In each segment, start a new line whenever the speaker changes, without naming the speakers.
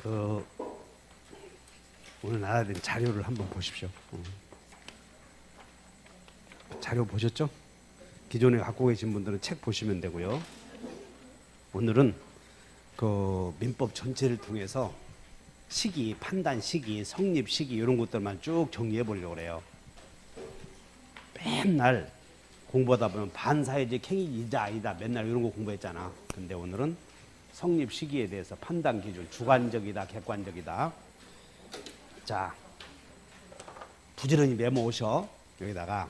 그 오늘 나와야 된 자료를 한번 보십시오. 자료 보셨죠? 기존에 갖고 계신 분들은 책 보시면 되고요. 오늘은 그 민법 전체를 통해서 시기, 판단 시기, 성립 시기 이런 것들만 쭉 정리해 보려고 그래요. 맨날 공부하다 보면 반사회적 행위 이자 아니다 맨날 이런 거 공부했잖아. 근데 오늘은 성립 시기에 대해서 판단 기준, 주관적이다, 객관적이다. 자, 부지런히 메모 오셔. 여기다가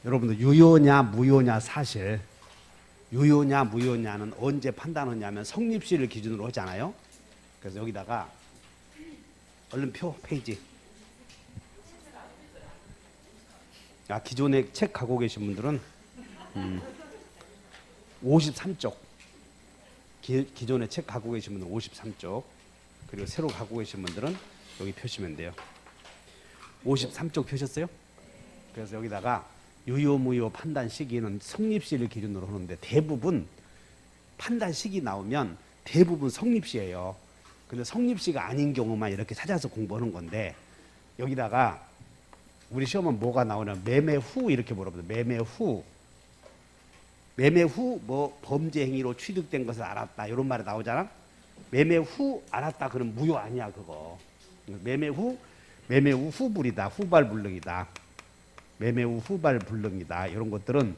여러분들 유효냐 무효냐 사실, 유효냐 무효냐는 언제 판단하냐면 성립시를 기준으로 하잖아요. 그래서 여기다가 얼른 페이지. 기존에 책 갖고 계신 분들은 53쪽, 기존에 책 갖고 계신 분들은 53쪽, 그리고 새로 갖고 계신 분들은 여기 펴시면 돼요. 53쪽 펴셨어요? 그래서 여기다가 유효 무효 판단 시기는 성립시를 기준으로 하는데 대부분 판단 시기 나오면 대부분 성립시예요. 근데 성립시가 아닌 경우만 이렇게 찾아서 공부하는 건데, 여기다가 우리 시험은 뭐가 나오냐면 매매 후 이렇게 물어보죠. 매매 후 뭐 범죄 행위로 취득된 것을 알았다 이런 말이 나오잖아. 매매 후 알았다 그러면 무효 아니야 그거. 매매 후 후불이다, 후발불능이다, 매매 후 후발불능이다 이런 것들은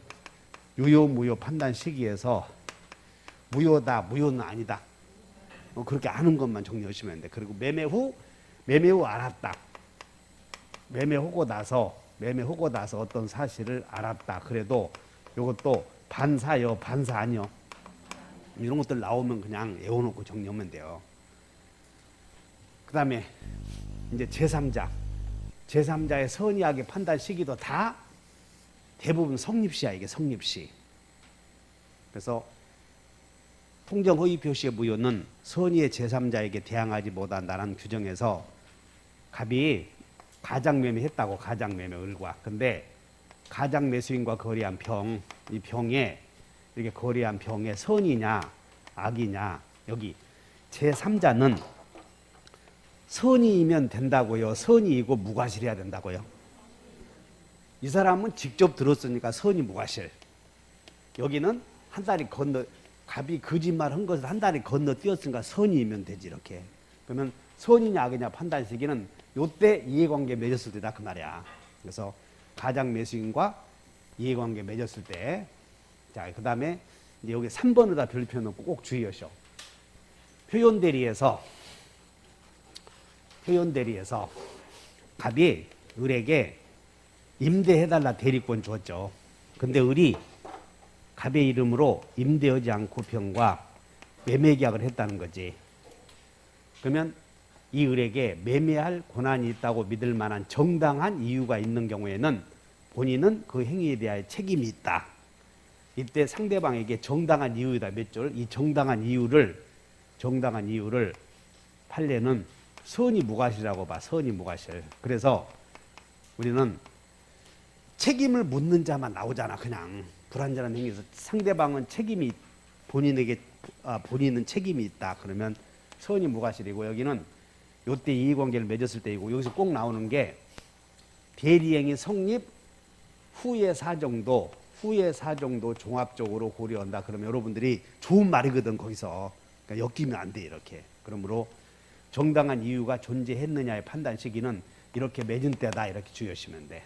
유효 무효 판단 시기에서 무효다, 무효는 아니다, 그렇게 아는 것만 정리하시면 돼. 그리고 매매 후 알았다, 매매 후고 나서 어떤 사실을 알았다 그래도 이것도 반사요 반사 아니요 이런 것들 나오면 그냥 외워놓고 정리하면 돼요. 그 다음에 이제 제3자의 선의악의 판단 시기도 다 대부분 성립시야. 이게 성립시. 그래서 통정허위 표시의 무효는 선의의 제3자에게 대항하지 못한다는 규정에서 갑이 가장매매했다고, 가장매매 을과. 근데 가장매수인과 거래한 병, 이 병에 이렇게 거래한 병에 선이냐 악이냐, 여기 제3자는 선이면 된다고요, 선이이고 무과실해야 된다고요? 이 사람은 직접 들었으니까 선이 무과실. 여기는 한 다리 건너, 갑이 거짓말 한 것을 한 다리 건너 뛰었으니까 선이면 되지. 이렇게 그러면 선이냐 악이냐 판단 시기는 요때 이해관계 맺었을 때다 그 말이야. 그래서 가장 매수인과 이해관계 맺었을 때. 자, 그 다음에 이제 여기 3번에다 별표 놓고 꼭 주의하셔. 표현 대리에서 갑이 을에게 임대해달라 대리권 줬죠. 근데 을이 갑의 이름으로 임대하지 않고 병과 매매계약을 했다는 거지. 그러면 이 을에게 매매할 권한이 있다고 믿을 만한 정당한 이유가 있는 경우에는 본인은 그 행위에 대하여 책임이 있다. 이때 상대방에게 정당한 이유이다 몇 줄? 이 정당한 이유를 판례는 선이 무과실이라고 봐. 선이 무과실. 그래서 우리는 책임을 묻는 자만 나오잖아. 그냥 불완전한 행위에서 상대방은 본인은 책임이 있다. 그러면 선이 무과실이고, 여기는 요때 이해관계를 맺었을 때이고, 여기서 꼭 나오는 게 대리행위 성립 후의 사정도 종합적으로 고려한다. 그러면 여러분들이 좋은 말이거든 거기서. 그러니까 엮이면 안 돼 이렇게. 그러므로 정당한 이유가 존재했느냐의 판단 시기는 이렇게 맺은 때다 이렇게 주의하시면 돼.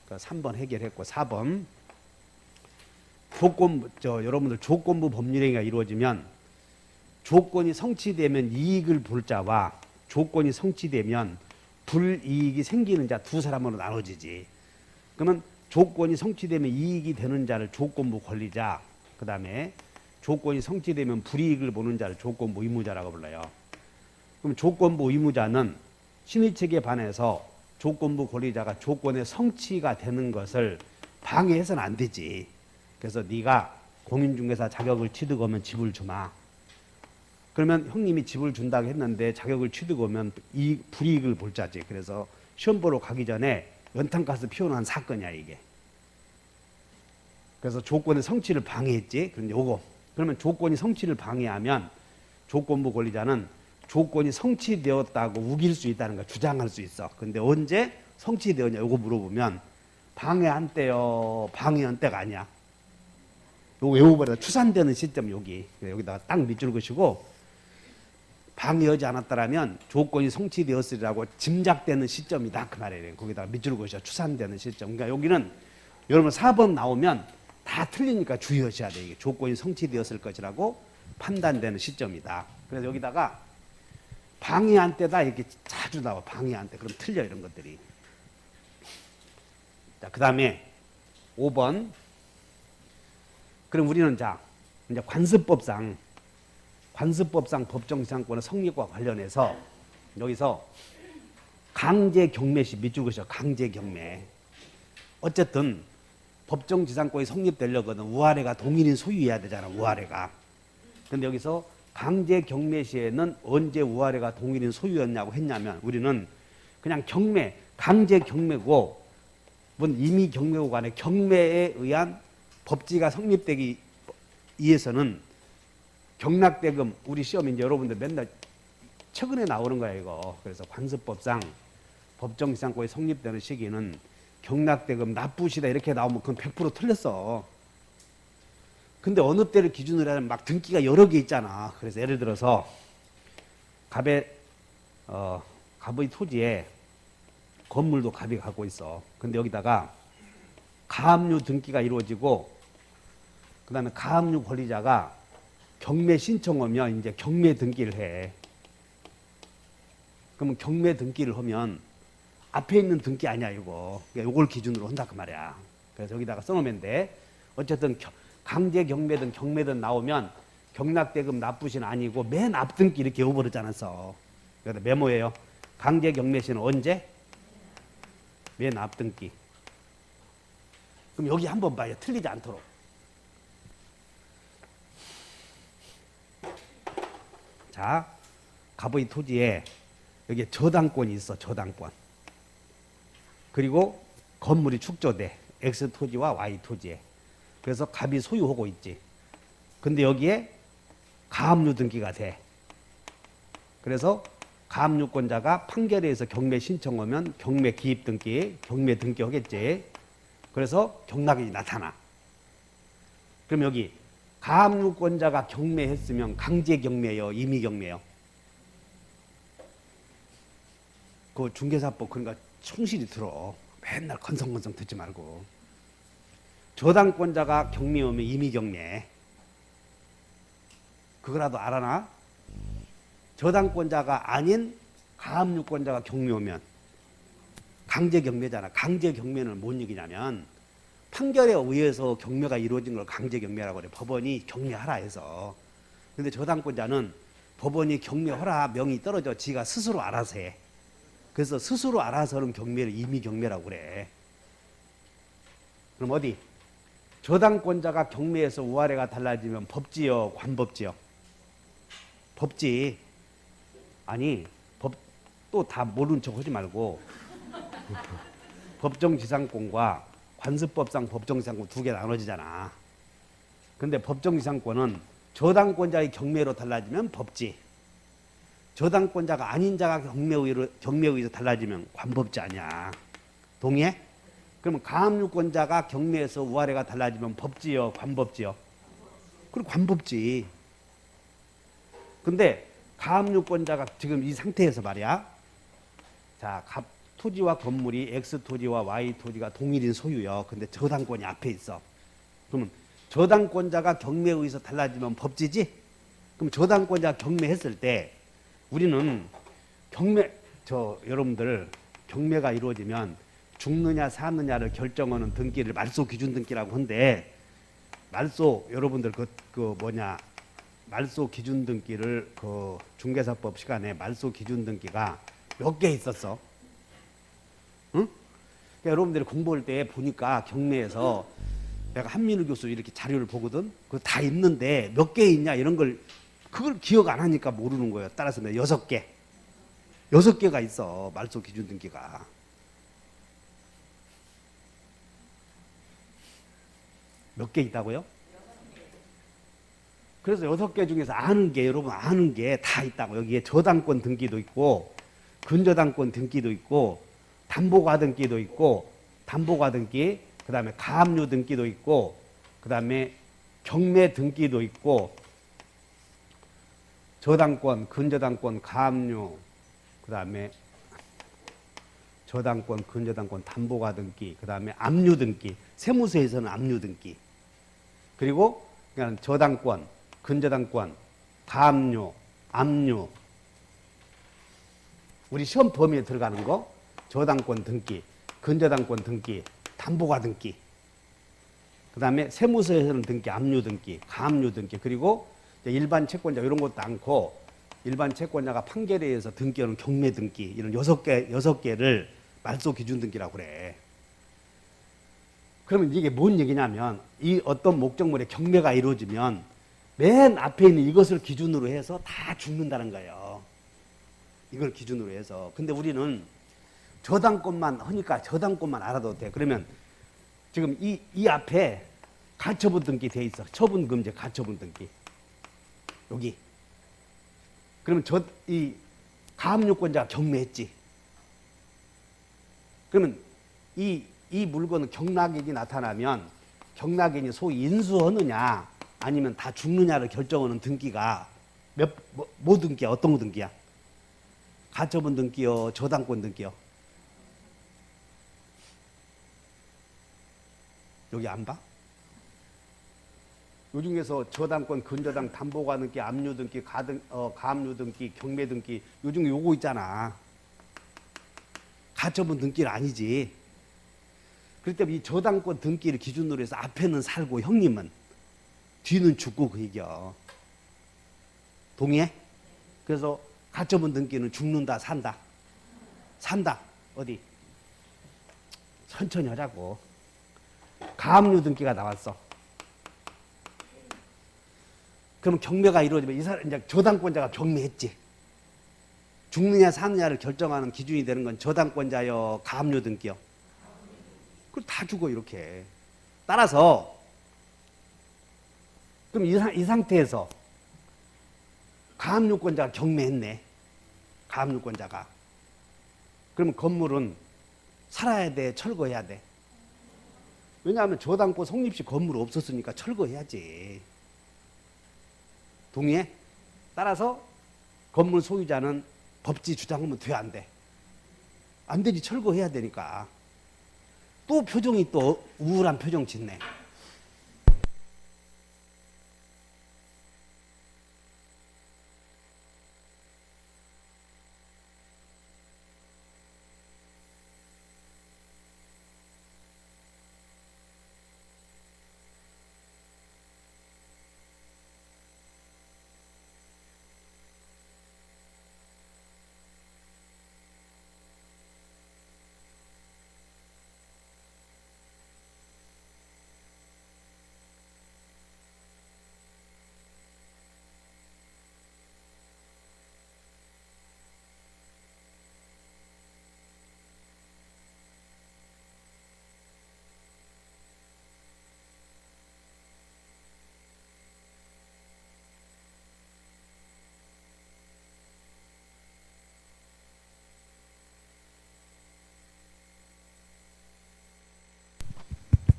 3번 해결했고, 4번 여러분들 조건부 법률행위가 이루어지면 조건이 성취되면 이익을 볼 자와 조건이 성취되면 불이익이 생기는 자 두 사람으로 나눠지지. 그러면 조건이 성취되면 이익이 되는 자를 조건부 권리자, 그 다음에 조건이 성취되면 불이익을 보는 자를 조건부 의무자라고 불러요. 그럼 조건부 의무자는 신의책에 반해서 조건부 권리자가 조건의 성취가 되는 것을 방해해서는 안 되지. 그래서 네가 공인중개사 자격을 취득하면 집을 주마. 그러면 형님이 집을 준다고 했는데 자격을 취득하면 불이익을 볼 자지. 그래서 시험 보러 가기 전에 연탄가스 피워놓은 사건이야 이게. 그래서 조건의 성취를 방해했지. 그러면 조건이 성취를 방해하면 조건부 권리자는 조건이 성취되었다고 우길 수 있다는 걸 주장할 수 있어. 근데 언제 성취되었냐 이거 물어보면 방해한 때요, 방해한 때가 아니야. 요거 외워버려. 추산되는 시점 여기다가 딱 밑줄 그시고 방해하지 않았다라면 조건이 성취되었으리라고 짐작되는 시점이다 그 말이에요. 거기다가 밑줄 그셔. 추산되는 시점. 그러니까 여기는 여러분 4번 나오면 다 틀리니까 주의하셔야 돼. 이게 조건이 성취되었을 것이라고 판단되는 시점이다. 그래서 여기다가 방해한 때다 이렇게 자주 나와. 방해한 때. 그럼 틀려 이런 것들이. 자, 그다음에 5번. 그럼 우리는 자 이제 관습법상 법정지상권의 성립과 관련해서 여기서 강제 경매시 밑줄 그으셔. 강제 경매. 어쨌든 법정지상권이 성립되려거든 우아래가 동일인 소유해야 되잖아. 우아래가. 근데 여기서 강제 경매 시에는 언제 우아래가 동일인 소유였냐고 했냐면 우리는 그냥 경매, 강제 경매고 뭔 임의 경매고 간에 경매에 의한 법지가 성립되기 위해서는 경락대금 우리 시험 이제 여러분들 맨날 최근에 나오는 거야 이거. 그래서 관습법상 법정지상권이 성립되는 시기는 경락대금 납부시다 이렇게 나오면 그건 100% 틀렸어. 근데 어느 때를 기준으로 하면 막 등기가 여러 개 있잖아. 그래서 예를 들어서 갑의 토지에 건물도 갑이 갖고 있어. 근데 여기다가 가압류 등기가 이루어지고 그다음에 가압류 권리자가 경매 신청하면 이제 경매 등기를 해. 그러면 경매 등기를 하면 앞에 있는 등기 아니야 이거. 그러니까 이걸 기준으로 한다 그 말이야. 그래서 여기다가 써놓으면 돼. 어쨌든 강제 경매든 경매든 나오면 경락대금 납부시는 아니고 맨 앞등기 이렇게 외워버리지 않았어. 그래서 메모예요. 강제 경매시는 언제? 맨 앞등기. 그럼 여기 한번 봐요. 틀리지 않도록. 자, 갑의 토지에 여기 저당권이 있어. 저당권. 그리고 건물이 축조돼. X 토지와 Y 토지에. 그래서 갑이 소유하고 있지. 근데 여기에 가압류 등기가 돼. 그래서 가압류권자가 판결에 의해서 경매 신청하면 경매 기입 등기, 경매 등기 하겠지. 그래서 경락이 나타나. 그럼 여기 가압류권자가 경매했으면 강제 경매요, 임의 경매요. 그 중개사법 그러니까 충실히 들어. 맨날 건성건성 듣지 말고. 저당권자가 경매하면 임의 경매. 그거라도 알아나? 저당권자가 아닌 가압류권자가 경매하면 강제 경매잖아. 강제 경매는 뭔 얘기냐면 판결에 의해서 경매가 이루어진 걸 강제 경매라고 그래. 법원이 경매하라 해서. 근데 저당권자는 법원이 경매하라 명이 떨어져 지가 스스로 알아서 해. 그래서 스스로 알아서는 경매를 임의 경매라고 그래. 그럼 어디? 저당권자가 경매에서 우아래가 달라지면 법지요, 관법지요? 법지. 아니, 법 또 다 모르는 척 하지 말고 법정지상권과 관습법상 법정지상권 두 개 나눠지잖아. 근데 법정지상권은 저당권자의 경매로 달라지면 법지. 저당권자가 아닌 자가 경매에 의해서 달라지면 관법지 아니야. 동의해? 그러면 가압류권자가 경매에서 우아래가 달라지면 법지요, 관법지요? 그리고 관법지. 근데 가압류권자가 지금 이 상태에서 말이야. 자, 토지와 건물이 X 토지와 Y 토지가 동일인 소유요. 근데 저당권이 앞에 있어. 그러면 저당권자가 경매에 의해서 달라지면 법지지? 그럼 저당권자가 경매했을 때 우리는 여러분들 경매가 이루어지면 죽느냐 사느냐를 결정하는 등기를 말소 기준 등기라고 하는데 여러분들 말소 기준 등기를 그 중개사법 시간에 말소 기준 등기가 몇 개 있었어? 응? 그러니까 여러분들이 공부할 때 보니까 경매에서 내가 한민우 교수 이렇게 자료를 보거든. 그거 다 있는데 몇 개 있냐 이런 걸 그걸 기억 안 하니까 모르는 거예요. 따라서 내가 6개. 6개가 있어. 말소 기준 등기가. 몇 개 있다고요? 그래서 6개 중에서 아는 게, 여러분 아는 게 다 있다고. 여기에 저당권 등기도 있고 근저당권 등기도 있고 담보가 등기도 있고 담보가 등기, 그 다음에 가압류 등기도 있고 그 다음에 경매 등기도 있고 저당권, 근저당권, 가압류, 그 다음에 저당권, 근저당권, 담보가 등기, 그 다음에 압류 등기, 세무서에서는 압류 등기, 그리고 그냥 저당권, 근저당권, 가압류, 압류, 우리 시험 범위에 들어가는 거, 저당권 등기, 근저당권 등기, 담보가 등기, 그 다음에 세무서에서는 등기, 압류 등기, 가압류 등기, 그리고 일반 채권자 이런 것도 않고 일반 채권자가 판결에 의해서 등기하는 경매 등기, 이런 6개를 말소 기준 등기라고 그래. 그러면 이게 뭔 얘기냐면 이 어떤 목적물의 경매가 이루어지면 맨 앞에 있는 이것을 기준으로 해서 다 죽는다는 거예요. 이걸 기준으로 해서. 근데 우리는 저당권만 하니까 저당권만 알아도 돼. 그러면 지금 이 앞에 가처분 등기 돼 있어. 처분금지 가처분 등기. 여기. 그러면 이 가압류권자가 경매했지. 그러면 이 물건은 경락인이 나타나면 경락인이 소위 인수하느냐 아니면 다 죽느냐를 결정하는 등기가 뭐 등기야? 어떤 거 등기야? 가처분 등기요? 저당권 등기요? 여기 안 봐? 요 중에서 저당권, 근저당, 담보가 등기, 압류 등기, 가압류 등기, 경매 등기, 요 중에 요거 있잖아. 가처분 등기는 아니지. 그렇기 때문에 이 저당권 등기를 기준으로 해서 앞에는 살고 형님은 뒤는 죽고 그 얘기야. 동의해? 그래서 가처분 등기는 죽는다, 산다? 산다. 어디? 천천히 하자고. 가압류 등기가 나왔어. 그럼 경매가 이루어지면 이 사람 이제 저당권자가 경매했지. 죽느냐 사느냐를 결정하는 기준이 되는 건 저당권자여, 가압류 등기요. 그럼 다 죽어 이렇게. 따라서 그럼 이 상태에서 가압류권자가 경매했네. 가압류권자가. 그러면 건물은 살아야 돼, 철거해야 돼? 왜냐하면 저당권 성립 시 건물 없었으니까 철거해야지. 동의해? 따라서 건물 소유자는 법지 주장하면 돼, 안 돼? 안 되지. 철거해야 되니까. 또 표정이 또 우울한 표정 짓네.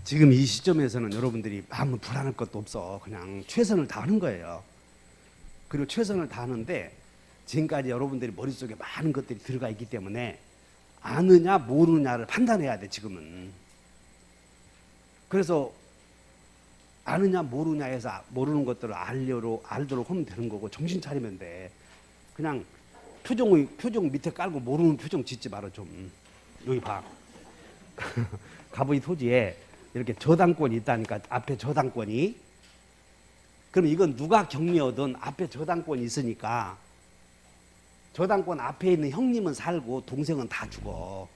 지금 이 시점에서는 여러분들이 아무 불안할 것도 없어. 그냥 최선을 다하는 거예요. 그리고 최선을 다하는데 지금까지 여러분들이 머릿속에 많은 것들이 들어가 있기 때문에 아느냐 모르느냐를 판단해야 돼 지금은. 그래서 아느냐 모르느냐에서 모르는 것들을 알도록 하면 되는 거고 정신 차리면 돼. 그냥 표정 밑에 깔고 모르는 표정 짓지 말아 좀. 여기 봐. 갑의 토지에 이렇게 저당권이 있다니까. 앞에 저당권이. 그럼 이건 누가 경매하든 앞에 저당권이 있으니까 저당권 앞에 있는 형님은 살고 동생은 다 죽어.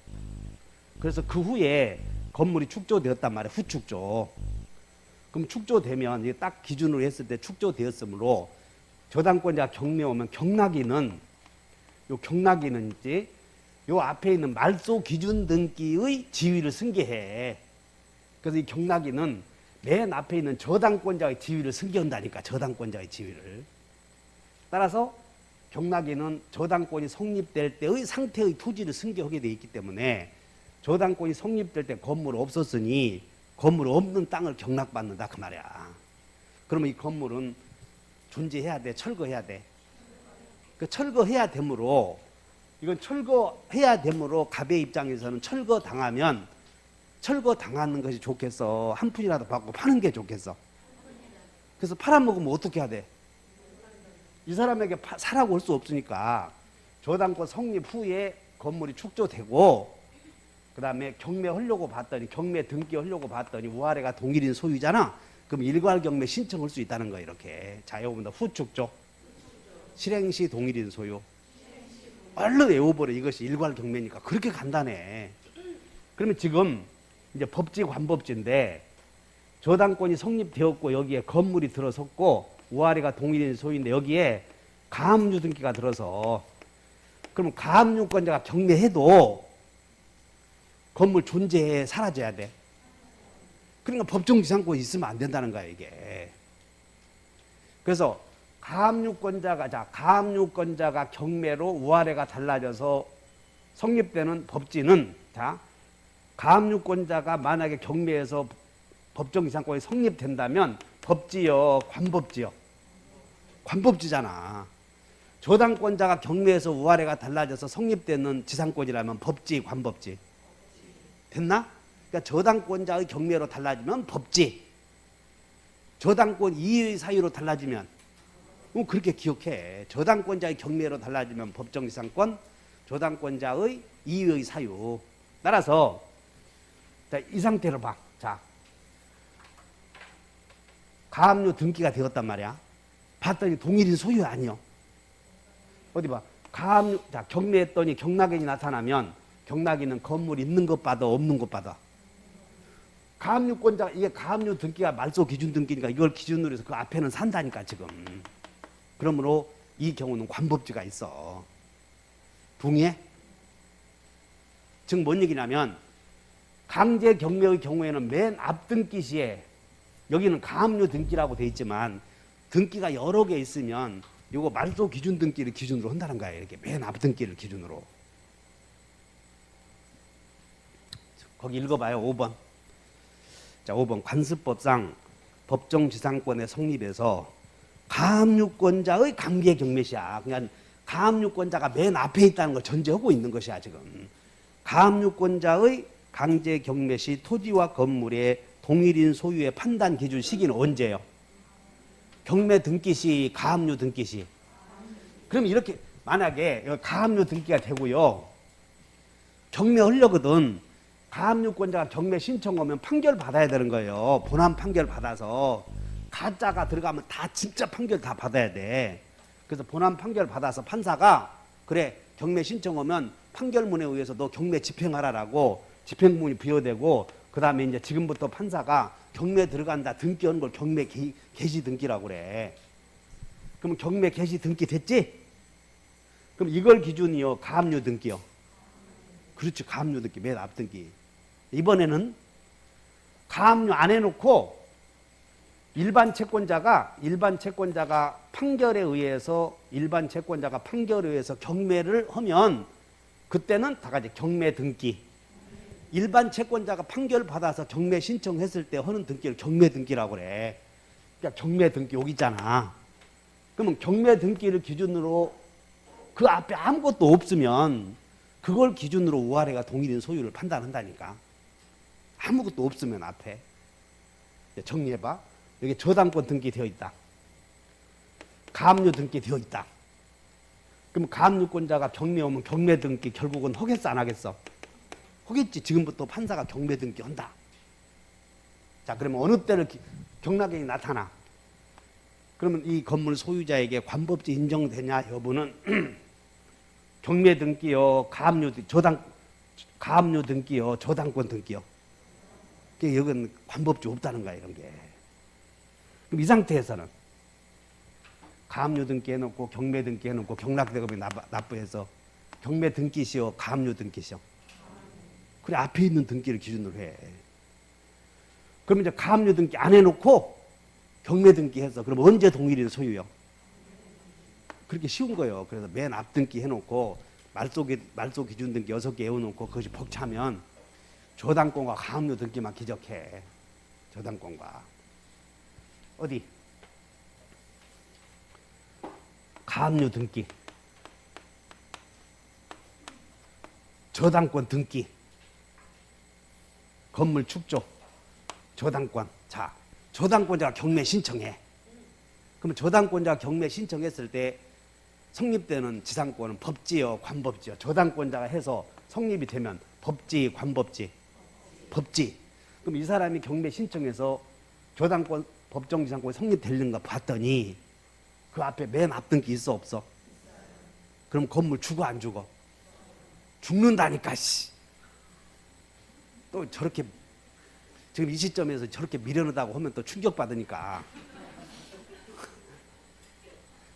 그래서 그 후에 건물이 축조되었단 말이야. 후축조. 그럼 축조되면 이게 딱 기준으로 했을 때 축조되었으므로 저당권자 경매 오면 경락인은 있지. 요 앞에 있는 말소 기준 등기의 지위를 승계해. 그래서 이 경락인은 맨 앞에 있는 저당권자의 지위를 승계한다니까. 저당권자의 지위를. 따라서 경락에는 저당권이 성립될 때의 상태의 토지를 승계하게 돼 있기 때문에 저당권이 성립될 때 건물 없었으니 건물 없는 땅을 경락받는다 그 말이야. 그러면 이 건물은 존재해야 돼, 철거해야 돼. 그 철거해야 되므로 이건 철거해야 되므로 갑의 입장에서는 철거 당하면 철거 당하는 것이 좋겠어. 한 푼이라도 받고 파는 게 좋겠어. 그래서 팔아먹으면 어떻게 해야 돼? 이 사람에게 사라고 할 수 없으니까 저당권 성립 후에 건물이 축조되고 그 다음에 경매하려고 봤더니 경매 등기하려고 봤더니 우아래가 동일인 소유잖아. 그럼 일괄 경매 신청할 수 있다는 거야. 이렇게. 자, 여기보다 후축조 실행시 동일인 소유. 얼른 외워버려. 이것이 일괄 경매니까. 그렇게 간단해. 그러면 지금 이제 법지 관법지인데 저당권이 성립되었고 여기에 건물이 들어섰고 우아래가 동일인 소유인데 여기에 가압류 등기가 들어서 그러면 가압류권자가 경매해도 건물 존재해 사라져야 돼. 그러니까 법정지상권이 있으면 안 된다는 거야 이게. 그래서 가압류권자가 경매로 우아래가 달라져서 성립되는 법지는 자 가압류권자가 만약에 경매에서 법정지상권이 성립된다면 법지요, 관법지요. 관법지잖아. 저당권자가 경매에서 우아래가 달라져서 성립되는 지상권이라면 법지, 관법지. 됐나? 그러니까 저당권자의 경매로 달라지면 법지. 저당권 이의 사유로 달라지면 그렇게 기억해. 저당권자의 경매로 달라지면 법정지상권, 저당권자의 이의 사유. 따라서 자, 이 상태로 봐. 자, 가압류 등기가 되었단 말이야. 봤더니 동일인 소유 아니요. 어디 봐. 가압류, 자, 경매했더니 경락인이 나타나면 경락인은 건물 있는 것 받아 없는 것 받아. 가압류권자 이게 가압류 등기가 말소 기준 등기니까 이걸 기준으로 해서 그 앞에는 산다니까 지금. 그러므로 이 경우는 관법지가 있어. 동의해? 즉 뭔 얘기냐면 강제 경매의 경우에는 맨 앞 등기 시에 여기는 가압류 등기라고 돼 있지만 등기가 여러 개 있으면 이거 말소 기준 등기를 기준으로 한다는 거야. 이렇게 맨 앞 등기를 기준으로. 거기 읽어봐요. 5번. 자, 5번 관습법상 법정지상권의 성립에서 가압류권자의 강제 경매시야. 그냥 가압류권자가 맨 앞에 있다는 걸 전제하고 있는 것이야 지금. 가압류권자의 강제 경매시 토지와 건물의 동일인 소유의 판단 기준 시기는 언제예요? 경매 등기 시, 가압류 등기 시. 그럼 이렇게 만약에 가압류 등기가 되고요. 경매하려거든. 가압류권자가 경매 신청하면 판결 받아야 되는 거예요. 본안 판결 받아서. 가짜가 들어가면 다 진짜 판결 다 받아야 돼. 그래서 본안 판결 받아서 판사가 그래 경매 신청하면 판결문에 의해서 너 경매 집행하라라고 집행문이 부여되고 그 다음에 이제 지금부터 판사가 경매 들어간다 등기하는 걸 경매 개시 등기라고 그래. 그러면 경매 개시 등기 됐지? 그럼 이걸 기준이요 가압류 등기요. 그렇지 가압류 등기 맨 앞 등기. 이번에는 가압류 안 해놓고 일반 채권자가 판결에 의해서 경매를 하면 그때는 다 같이 경매 등기. 일반 채권자가 판결 받아서 경매 신청했을 때 하는 등기를 경매 등기라고 그래. 그러니까 경매 등기 여기 있잖아. 그러면 경매 등기를 기준으로 그 앞에 아무것도 없으면 그걸 기준으로 우아래가 동일인 소유를 판단한다니까. 아무것도 없으면 앞에. 정리해봐. 여기 저당권 등기 되어 있다. 가압류 등기 되어 있다. 그럼 가압류권자가 경매 오면 경매 등기 결국은 하겠어 안 하겠어? 하겠지. 지금부터 판사가 경매 등기 한다. 자, 그러면 어느 때를 경락인이 나타나? 그러면 이 건물 소유자에게 관법지 인정되냐 여부는 경매 등기요, 가압류 등기요, 저당권 등기요. 여기는 관법지 없다는 거야 이런 게. 그럼 이 상태에서는 가압류 등기 해놓고 경매 등기 해놓고 경락대금이 납부해서 경매 등기시오, 가압류 등기시오. 그래 앞에 있는 등기를 기준으로 해. 그러면 이제 가압류 등기 안 해놓고 경매 등기 해서 그럼 언제 동일인 소유요? 그렇게 쉬운 거예요. 그래서 맨 앞 등기 해놓고 말소 기준 등기 6개 외워놓고 그것이 벅차면 저당권과 가압류 등기만 기적해. 저당권과 어디? 가압류 등기, 저당권 등기, 건물 축조, 저당권. 자, 저당권자가 경매 신청해. 그러면 저당권자가 경매 신청했을 때 성립되는 지상권은 법지요, 관법지요. 저당권자가 해서 성립이 되면 법지, 관법지, 법지. 그럼 이 사람이 경매 신청해서 저당권, 법정지상권이 성립되는가 봤더니 그 앞에 맨 앞등기 있어 없어? 그럼 건물 주고 안 주고? 죽는다니까 씨. 또 저렇게 지금 이 시점에서 저렇게 미련하다고 하면 또 충격받으니까.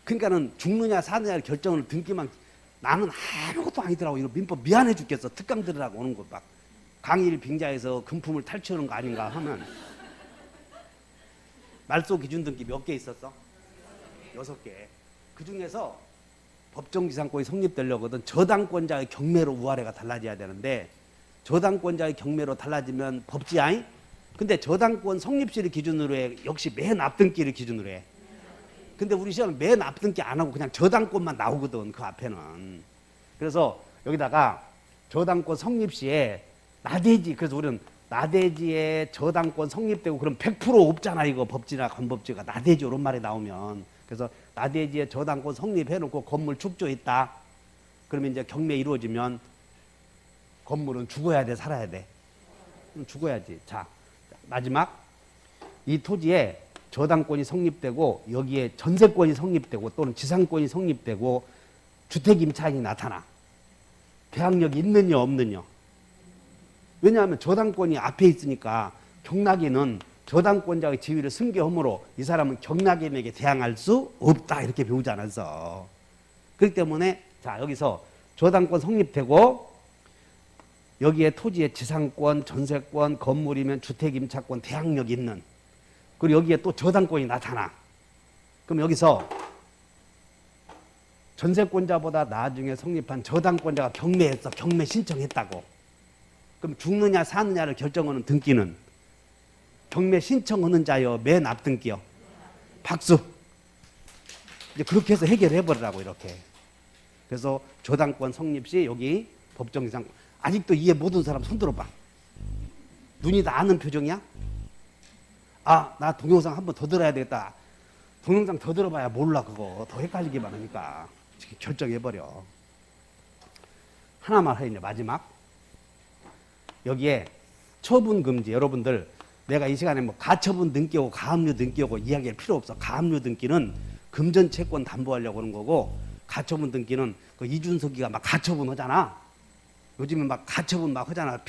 그러니까는 죽느냐 사느냐 결정을 등기만 나는 아무것도 아니더라고. 이거 민법 미안해 죽겠어. 특강 들으라고 오는 거 막 강의를 빙자해서 금품을 탈취하는 거 아닌가 하면 말소 기준 등기 몇 개 있었어? 6개. 그 중에서 법정지상권이 성립되려거든 저당권자의 경매로 우아래가 달라져야 되는데 저당권자의 경매로 달라지면 법지 아니? 근데 저당권 성립시를 기준으로 해. 역시 맨 앞등기를 기준으로 해. 근데 우리 시험은 맨 앞등기 안 하고 그냥 저당권만 나오거든 그 앞에는. 그래서 여기다가 저당권 성립시에 나대지. 그래서 우리는 나대지에 저당권 성립되고 그럼 100% 없잖아 이거 법지나 관법지가 나대지 이런 말이 나오면. 그래서 나대지에 저당권 성립해놓고 건물 축조했다. 그러면 이제 경매 이루어지면 건물은 죽어야 돼 살아야 돼? 죽어야지. 자 마지막 이 토지에 저당권이 성립되고 여기에 전세권이 성립되고 또는 지상권이 성립되고 주택임차인이 나타나. 계약력이 있느냐 없느냐. 왜냐하면 저당권이 앞에 있으니까 경락인은 저당권자의 지위를 승계함으로 이 사람은 경락인에게 대항할 수 없다 이렇게 배우지 않았어. 그렇기 때문에 자 여기서 저당권 성립되고 여기에 토지에 지상권, 전세권, 건물이면 주택임차권 대항력이 있는 그리고 여기에 또 저당권이 나타나. 그럼 여기서 전세권자보다 나중에 성립한 저당권자가 경매했어. 경매 신청했다고. 그럼 죽느냐 사느냐를 결정하는 등기는 경매 신청하는 자요, 맨 앞등기요. 박수. 이제 그렇게 해서 해결해 버리라고 이렇게. 그래서 저당권 성립 시 여기 법정지상 아직도 이해 못한 사람 손 들어봐. 눈이 다 아는 표정이야? 아, 나 동영상 한 번 더 들어야 되겠다. 동영상 더 들어봐야 몰라 그거. 더 헷갈리기만 하니까 결정해버려. 하나만 하겠네 마지막. 여기에 처분금지. 여러분들 내가 이 시간에 뭐 가처분 등기하고 가압류 등기하고 이야기할 필요 없어. 가압류 등기는 금전채권 담보하려고 하는 거고 가처분 등기는 그 이준석이가 막 가처분 하잖아. 요즘에 막 가처분 막 하잖아.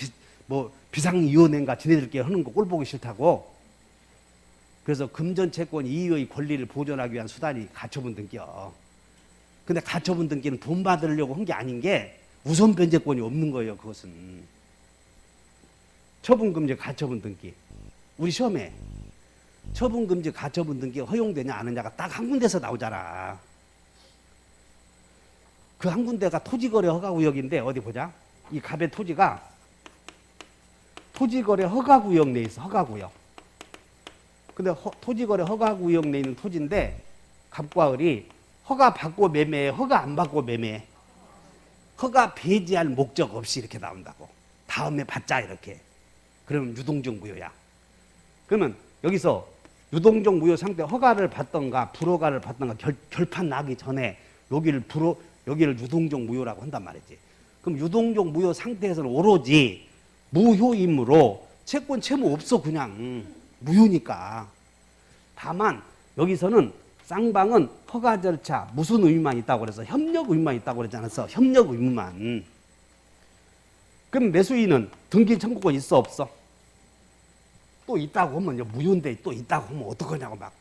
비상위원회인가 지네들끼리 하는 거 꼴 보기 싫다고. 그래서 금전채권 이의의 권리를 보존하기 위한 수단이 가처분 등기요. 근데 가처분 등기는 돈 받으려고 한 게 아닌 게 우선 변제권이 없는 거예요. 그것은. 처분금지 가처분 등기. 우리 시험에 처분금지 가처분 등기가 허용되냐 안 하냐가 딱 한 군데서 나오잖아. 그 한 군데가 토지거래 허가구역인데 어디 보자. 이 갑의 토지가 토지거래 허가구역 내에 있어. 허가구역. 근데 토지거래 허가구역 내에 있는 토지인데 갑과 을이 허가 받고 매매해, 허가 안 받고 매매해. 허가 배제할 목적 없이 이렇게 나온다고. 다음에 받자 이렇게. 그러면 유동적 무효야. 그러면 여기서 유동적 무효 상태 허가를 받던가 불허가를 받던가 결판 나기 전에 여기를 유동적 무효라고 한단 말이지. 그럼 유동적 무효 상태에서는 오로지 무효이므로 채권 채무 없어 그냥 무효니까. 다만 여기서는 쌍방은 허가 절차 무슨 의무만 있다고 그래서 협력 의무만 있다고 그러지 않았어. 협력 의무만. 그럼 매수인은 등기 청구권 있어 없어? 또 있다고 하면 무효인데 또 있다고 하면 어떡하냐고 막.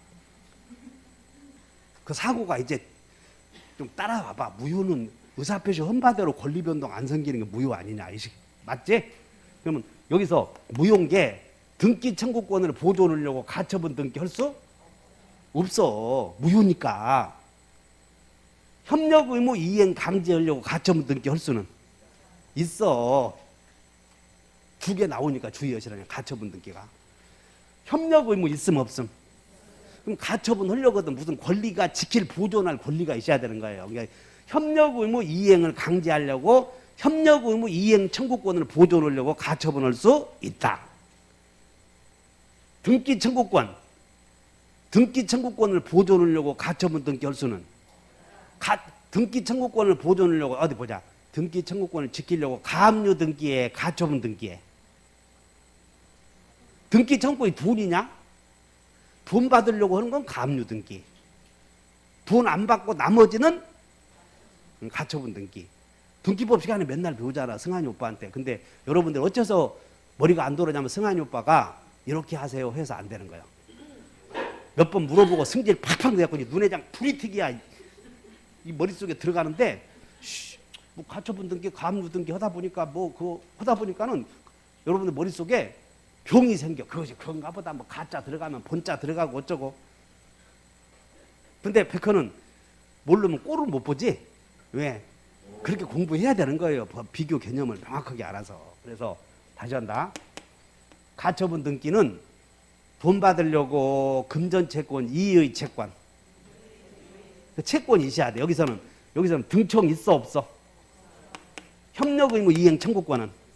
그 사고가 이제 좀 따라와봐. 무효는 의사표시 헌바대로 권리변동 안 생기는 게 무효 아니냐. 맞지? 그러면 여기서 무효인 게 등기 청구권을 보존하려고 가처분 등기 할 수 없어. 무효니까. 협력 의무 이행 강제하려고 가처분 등기 할 수는 있어. 두 개 나오니까 주의하시라냐. 가처분 등기가. 협력 의무 있음 없음. 그럼 가처분 하려거든 무슨 권리가 지킬 보존할 권리가 있어야 되는 거예요. 그러니까 협력 의무 이행을 강제하려고 협력 의무 이행 청구권을 보존하려고 가처분할 수 있다. 등기 청구권을 보존하려고 가처분 등기할 수는 등기 청구권을 보존하려고 어디 보자. 등기 청구권을 지키려고 가압류 등기에 가처분 등기에 등기 청구권이 돈이냐? 돈 받으려고 하는 건 가압류 등기. 돈 안 받고 나머지는 가처분 등기. 등기법 시간에 맨날 배우잖아 승환이 오빠한테. 근데 여러분들 어째서 머리가 안 돌아냐면 승환이 오빠가 이렇게 하세요 해서 안 되는 거예요. 몇 번 물어보고 승질 팍팍 내갖고 눈에 그냥 불이 튀기야 이 머릿속에 들어가는데 뭐 가처분 등기 가압류 등기 하다 보니까 뭐 그거 하다 보니까는 여러분들 머릿속에 병이 생겨. 그것이 그런가 보다. 뭐 가짜 들어가면 본자 들어가고 어쩌고. 근데 백호는 모르면 꼴을 못 보지. 왜? 그렇게 공부해야 되는 거예요. 비교 개념을 명확하게 알아서. 그래서 다시 한다. 가처분 등기는 돈 받으려고 금전채권, 이의 채권. 채권이 있어야 돼. 여기서는 등청 있어 없어? 협력 의무 이행 청구권은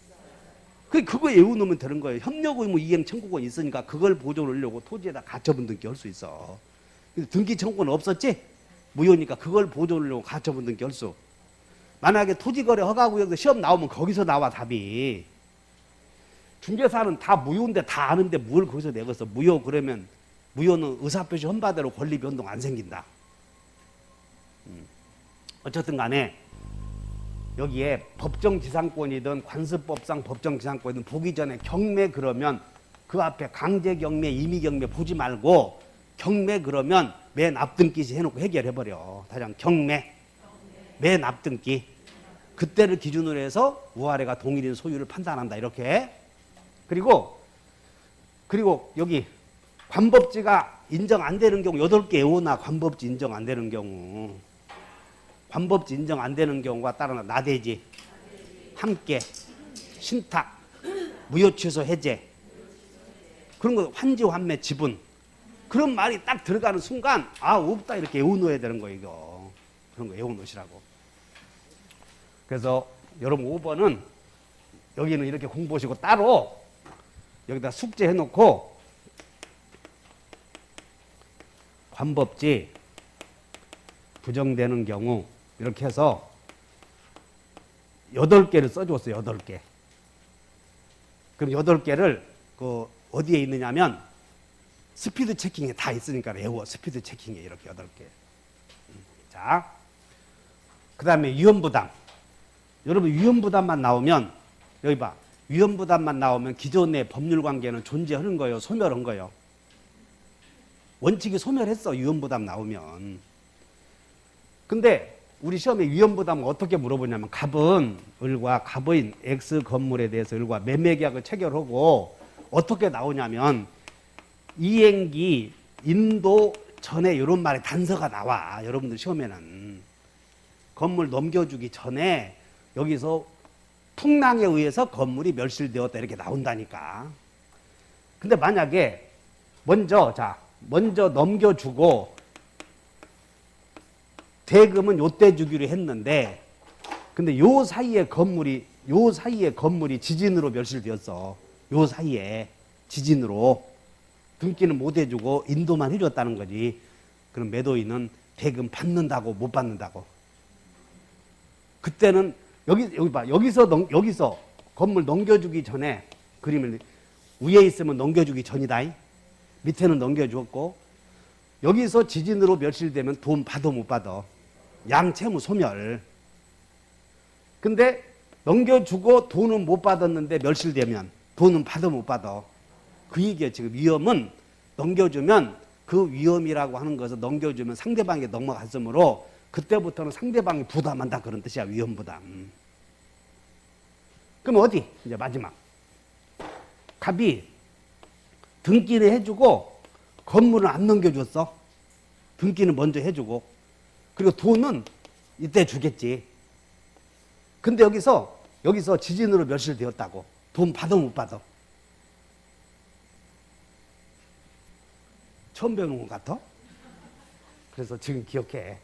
그거 외우놓으면 되는 거예요. 협력 의무 이행 청구권이 있으니까 그걸 보존하려고 토지에다 가처분 등기 할 수 있어. 등기 청구권 없었지? 무효니까 그걸 보존하려고 가처분 등기 할 수. 만약에 토지거래 허가구역에서 시험 나오면 거기서 나와 답이. 중개사는 다 무효인데 다 아는데 뭘 거기서 내겠어. 무효 그러면 무효는 의사표시 헌바대로 권리 변동 안 생긴다. 어쨌든 간에 여기에 법정지상권이든 관습법상 법정지상권이든 보기 전에 경매 그러면 그 앞에 강제경매, 임의경매 보지 말고 경매 그러면 맨 앞등기시 해놓고 해결해버려. 다시 한번 경매, 맨 앞등기. 그때를 기준으로 해서 우아래가 동일인 소유를 판단한다. 이렇게. 그리고 여기 관법지가 인정 안 되는 경우 8개 외워놔. 관법지 인정 안 되는 경우. 관법지 인정 안 되는 경우가 따라 나대지, 함께, 신탁, 무효취소 해제, 그런 거 환지 환매 지분 그런 말이 딱 들어가는 순간 없다 이렇게 외워놓아야 되는 거예요. 이거. 그런 거 외워놓으시라고. 그래서 여러분 5번은 여기는 이렇게 공부하시고 따로 여기다 숙제 해놓고 관법지 부정되는 경우 이렇게 해서 8개를 써주었어요. 8개. 그럼 8개를 어디에 있느냐면 스피드 체킹에 다 있으니까 외워. 스피드 체킹에 이렇게 8개. 자, 그 다음에 위험부담. 여러분 위험부담만 나오면 여기 봐. 위험부담만 나오면 기존의 법률관계는 존재하는 거예요. 소멸한 거예요. 원칙이 소멸했어. 위험부담 나오면. 근데 우리 시험에 위험부담은 어떻게 물어보냐면 갑은 을과 갑의 X 건물에 대해서 을과 매매계약을 체결하고 어떻게 나오냐면 이행기 인도 전에 이런 말에 단서가 나와. 여러분들 시험에는 건물 넘겨주기 전에 여기서 풍랑에 의해서 건물이 멸실되었다 이렇게 나온다니까. 근데 만약에 먼저 넘겨주고 대금은 요때 주기로 했는데 근데 요 사이에 건물이 지진으로 멸실되었어. 요 사이에 지진으로 등기는 못 해주고 인도만 해줬다는 거지. 그럼 매도인은 대금 받는다고 못 받는다고. 그때는 여기 봐. 여기서 건물 넘겨주기 전에 그림을 위에 있으면 넘겨주기 전이다. 밑에는 넘겨주었고 여기서 지진으로 멸실되면 돈 받아 못 받아. 양채무 소멸. 근데 넘겨주고 돈은 못 받았는데 멸실되면 돈은 받아 못 받아. 그 얘기야. 지금 위험은 넘겨주면 그 위험이라고 하는 것을 넘겨주면 상대방에게 넘어갔으므로 그때부터는 상대방이 부담한다 그런 뜻이야. 위험부담. 그럼 어디? 이제 마지막. 갑이 등기는 해주고 건물은 안 넘겨줬어. 등기는 먼저 해주고 그리고 돈은 이때 주겠지. 근데 여기서 지진으로 멸실되었다고. 돈 받아 못 받아? 처음 배우는 것 같아? 그래서 지금 기억해.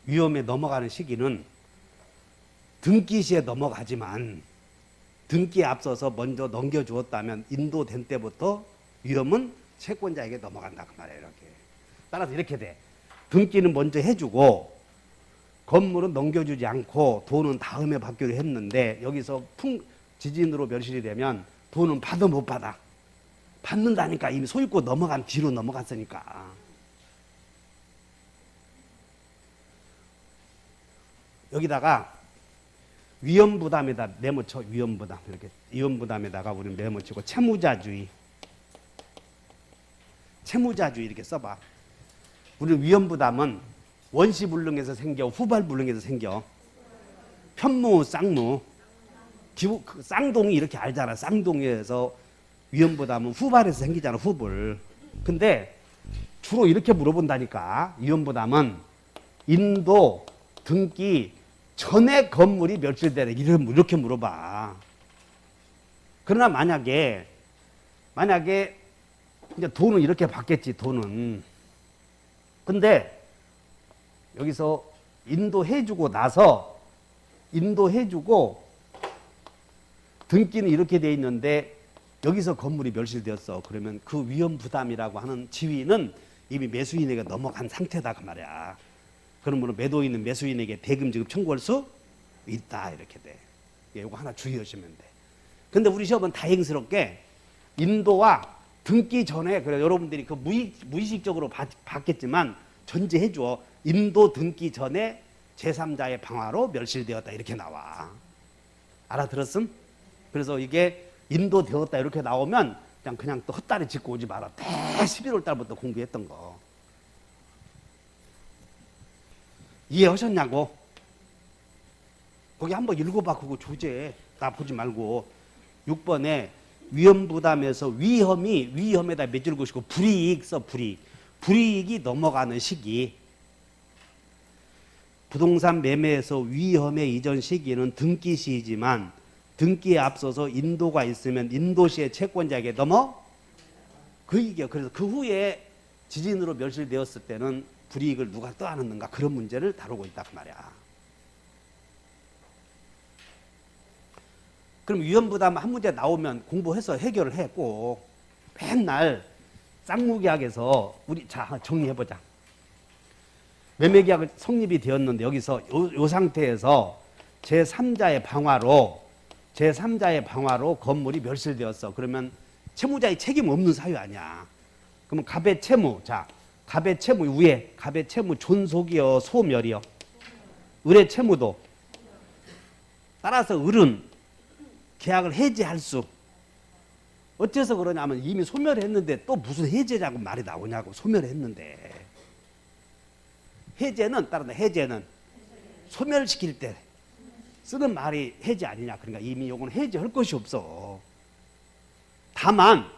위험에 넘어가는 시기는 등기 시에 넘어가지만 등기에 앞서서 먼저 넘겨주었다면 인도된 때부터 위험은 채권자에게 넘어간다 그 말이에요. 이렇게. 따라서 이렇게 돼. 등기는 먼저 해주고 건물은 넘겨주지 않고 돈은 다음에 받기로 했는데 여기서 지진으로 멸실이 되면 돈은 받아 못 받아? 받는다니까. 이미 소유권 넘어간 뒤로 넘어갔으니까. 여기다가 위험부담에다 메모쳐. 위험부담. 이렇게 위험부담에다가 우리는 메모치고 채무자주의 이렇게 써봐. 우리 위험부담은 원시불능에서 생겨 후발불능에서 생겨. 편무 쌍무 쌍동이 이렇게 알잖아. 쌍동에서 위험부담은 후발에서 생기잖아. 후불. 근데 주로 이렇게 물어본다니까. 위험부담은 인도 등기 전에 건물이 멸실되네 이렇게 물어봐. 그러나 만약에 이제 돈은 이렇게 받겠지. 돈은. 근데 여기서 인도해주고 나서 인도해주고 등기는 이렇게 돼 있는데 여기서 건물이 멸실되었어. 그러면 그 위험부담이라고 하는 지위는 이미 매수인에게 넘어간 상태다 그 말이야. 그러므로 매도인은 매수인에게 대금 지급 청구할 수 있다 이렇게 돼. 이거 하나 주의하시면 돼. 근데 우리 시험은 다행스럽게 인도와 등기 전에 그래 여러분들이 그 무의식적으로 받겠지만 전제해 줘. 인도 등기 전에 제3자의 방화로 멸실되었다 이렇게 나와. 알아들었음? 그래서 이게 인도되었다 이렇게 나오면 그냥 또 헛다리 짚고 오지 마라. 대 11월 달부터 공부했던 거. 이해하셨냐고? 거기 한번 읽어봐. 그거 조제 나 보지 말고 6번에 위험부담에서 위험에다 맺을 것이고 불이익 써. 불이익이 넘어가는 시기. 부동산 매매에서 위험의 이전 시기는 등기 시이지만 등기에 앞서서 인도가 있으면 인도시의 채권자에게 그 얘기야. 그래서 그 후에 지진으로 멸실되었을 때는 불이익을 누가 떠안았는가 그런 문제를 다루고 있다 그 말이야. 그럼 위험부담 한 문제 나오면 공부해서 해결을 해. 꼭 맨날 쌍무계약에서 우리 자 정리해보자. 매매계약은 성립이 되었는데 여기서 요 상태에서 제3자의 방화로 건물이 멸실되었어. 그러면 채무자의 책임 없는 사유 아니야. 그러면 갑의 채무, 갑의 채무 위에 갑의 채무 존속이요 소멸이요. 을의 채무도. 따라서 을은 계약을 해지할 수. 어째서 그러냐면 이미 소멸했는데 또 무슨 해제냐고 말이 나오냐고. 소멸했는데. 해제는 소멸시킬 때 쓰는 말이 해제 아니냐. 그러니까 이미 요건 해제할 것이 없어. 다만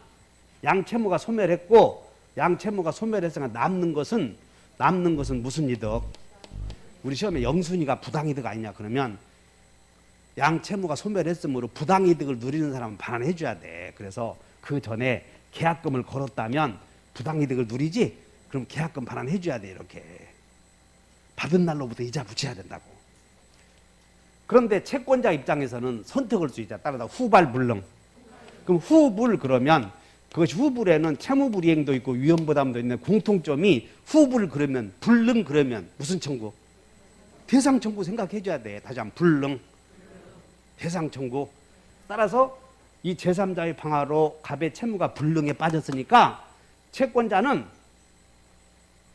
양채무가 소멸했고 양채무가 소멸했으니까 남는 것은 무슨 이득? 우리 시험에 영순위가 부당이득 아니냐. 그러면 양채무가 소멸했으므로 부당이득을 누리는 사람은 반환해 줘야 돼. 그래서 그 전에 계약금을 걸었다면 부당이득을 누리지? 그럼 계약금 반환해 줘야 돼. 이렇게 받은 날로부터 이자 붙여야 된다고. 그런데 채권자 입장에서는 선택할 수 있잖아. 따라서 후발불능. 그럼 후불 그러면 그것이 후불에는 채무불이행도 있고 위험부담도 있는 공통점이 후불 그러면 불능 그러면 무슨 청구? 대상 청구 생각해 줘야 돼. 다시 한번 불능. 대상 청구. 따라서 이 제3자의 방화로 갑의 채무가 불능에 빠졌으니까 채권자는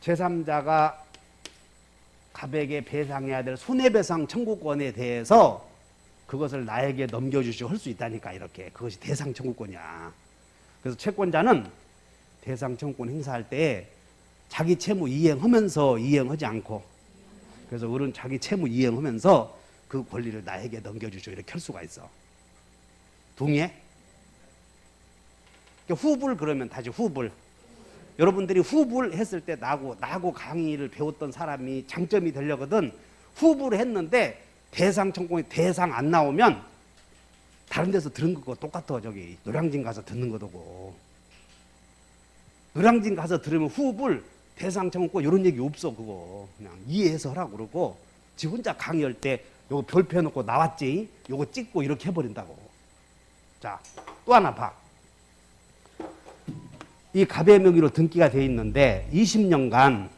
제3자가 갑에게 배상해야 될 손해배상 청구권에 대해서 그것을 나에게 넘겨주시고 할 수 있다니까. 이렇게 그것이 대상 청구권이야. 그래서 채권자는 대상 청구권 행사할 때 자기 채무 이행하면서 이행하지 않고, 그래서 을은 자기 채무 이행하면서 그 권리를 나에게 넘겨주시고 이렇게 할 수가 있어. 동의해? 그러니까 후불 그러면 다시 후불. 여러분들이 후불 했을 때 나고 강의를 배웠던 사람이 장점이 되려거든. 후불을 했는데 대상 천공이 대상 안 나오면 다른 데서 들은 거고 똑같아. 저기 노량진 가서 듣는 거고. 노량진 가서 들으면 후불 대상 천공 이런 얘기 없어. 그거 그냥 이해해서 하라고 그러고 지 혼자 강의할 때 요거 별표 해놓고 나왔지 요거 찍고 이렇게 해버린다고. 자, 또 하나 봐. 이 갑의 명의로 등기가 돼 있는데 20년간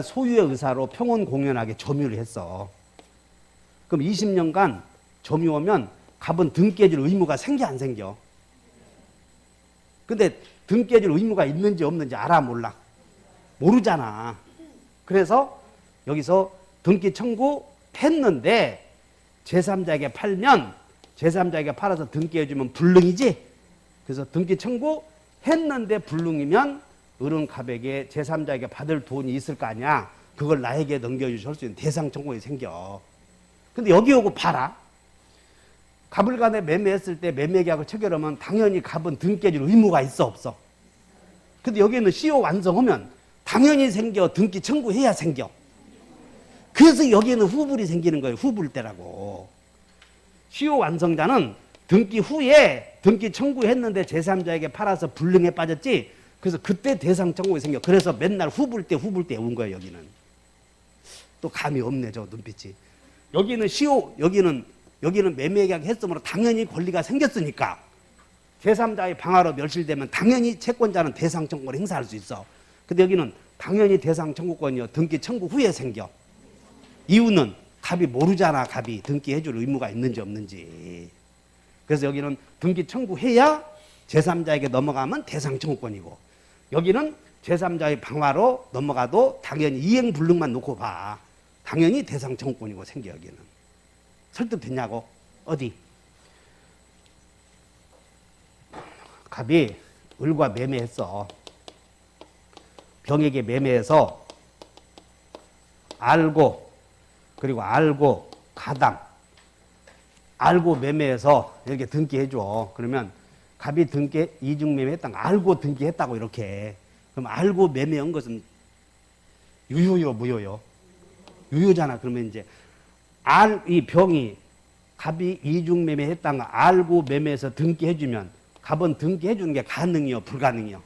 소유의 의사로 평온 공연하게 점유를 했어. 그럼 20년간 점유하면 갑은 등기해줄 의무가 생겨 안 생겨? 근데 등기해줄 의무가 있는지 없는지 알아 몰라? 모르잖아. 그래서 여기서 등기 청구했는데 제3자에게 팔면 제3자에게 팔아서 등기해주면 불능이지? 그래서 등기 청구했는데 불능이면 을은 갑에게 제3자에게 받을 돈이 있을 거 아니야. 그걸 나에게 넘겨줄 수 있는 대상 청구가 생겨. 근데 여기 오고 봐라. 갑을 간에 매매했을 때 매매계약을 체결하면 당연히 갑은 등기해줄 의무가 있어 없어? 근데 여기는 시효 완성하면 당연히 생겨. 등기 청구해야 생겨. 그래서 여기에는 후불이 생기는 거예요. 후불 때라고. 시효 완성자는 등기 후에 등기 청구했는데 제3자에게 팔아서 불능에 빠졌지. 그래서 그때 대상 청구가 생겨. 그래서 맨날 후불 때 온 거예요. 여기는. 또 감이 없네. 저 눈빛이. 여기는 여기는 매매계약 했으므로 당연히 권리가 생겼으니까 제3자의 방화로 멸실되면 당연히 채권자는 대상 청구를 행사할 수 있어. 근데 여기는 당연히 대상 청구권이요. 등기 청구 후에 생겨. 이유는 갑이 모르잖아. 갑이 등기해줄 의무가 있는지 없는지. 그래서 여기는 등기 청구해야 제3자에게 넘어가면 대상 청구권이고 여기는 제3자의 방화로 넘어가도 당연히 이행 불능만 놓고 봐. 당연히 대상 청구권이고 생겨. 여기는. 설득됐냐고? 어디? 갑이 을과 매매했어. 병에게 매매해서 알고 가당 알고 매매해서 이렇게 등기해줘. 그러면 갑이 이중 매매했다는 거 알고 등기했다고 이렇게. 그럼 알고 매매한 것은 유효요 무효요? 유효잖아. 그러면 이제 이 병이 갑이 이중 매매했다는 거 알고 매매해서 등기해주면 갑은 등기해주는 게 가능이요 불가능이요?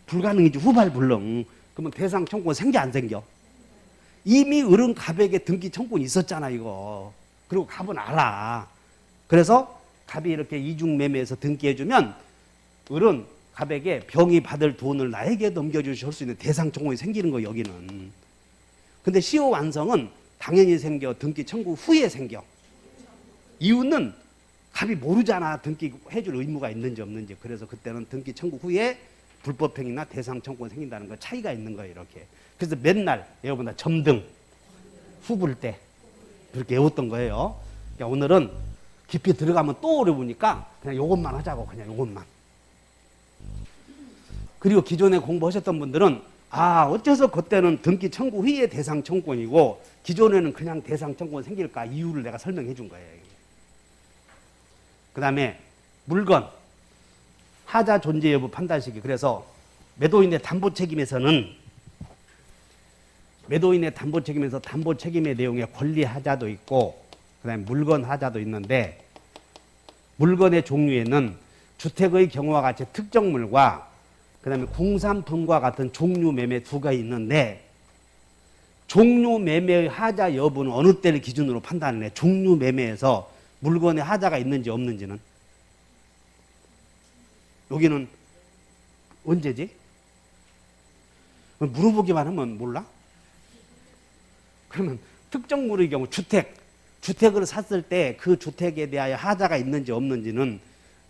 불가능이지. 후발 불능. 그러면 대상 청구는 생겨 안 생겨? 이미 을은 갑에게 등기 청구는 있었잖아 이거. 그리고 갑은 알아. 그래서 갑이 이렇게 이중 매매해서 등기해주면 을은 갑에게 병이 받을 돈을 나에게 넘겨줄 수 있는 대상 청구가 생기는 거 여기는. 근데 시효 완성은 당연히 생겨. 등기 청구 후에 생겨. 이유는 갑이 모르잖아. 등기해줄 의무가 있는지 없는지. 그래서 그때는 등기 청구 후에 불법행위나 대상 청구가 생긴다는 거 차이가 있는 거예요. 이렇게. 그래서 맨날 여러분들 점등 후불 때 그렇게 외웠던 거예요. 그러니까 오늘은 깊이 들어가면 또 어려우니까 그냥 요것만 하자고. 그냥 요것만. 그리고 기존에 공부하셨던 분들은 어째서 그때는 등기 청구 후에 대상 청구권이고 기존에는 그냥 대상 청구권 생길까 이유를 내가 설명해 준 거예요. 그 다음에 물건 하자 존재 여부 판단 시기. 그래서 매도인의 담보 책임에서는 담보 책임의 내용에 권리 하자도 있고 그 다음에 물건 하자도 있는데 물건의 종류에는 주택의 경우와 같이 특정물과 그 다음에 공산품과 같은 종류 매매 두 가지 있는데 종류 매매의 하자 여부는 어느 때를 기준으로 판단을 해? 종류 매매에서 물건에 하자가 있는지 없는지는 여기는 언제지? 물어보기만 하면 몰라? 그러면 특정물의 경우 주택을 샀을 때 그 주택에 대하여 하자가 있는지 없는지는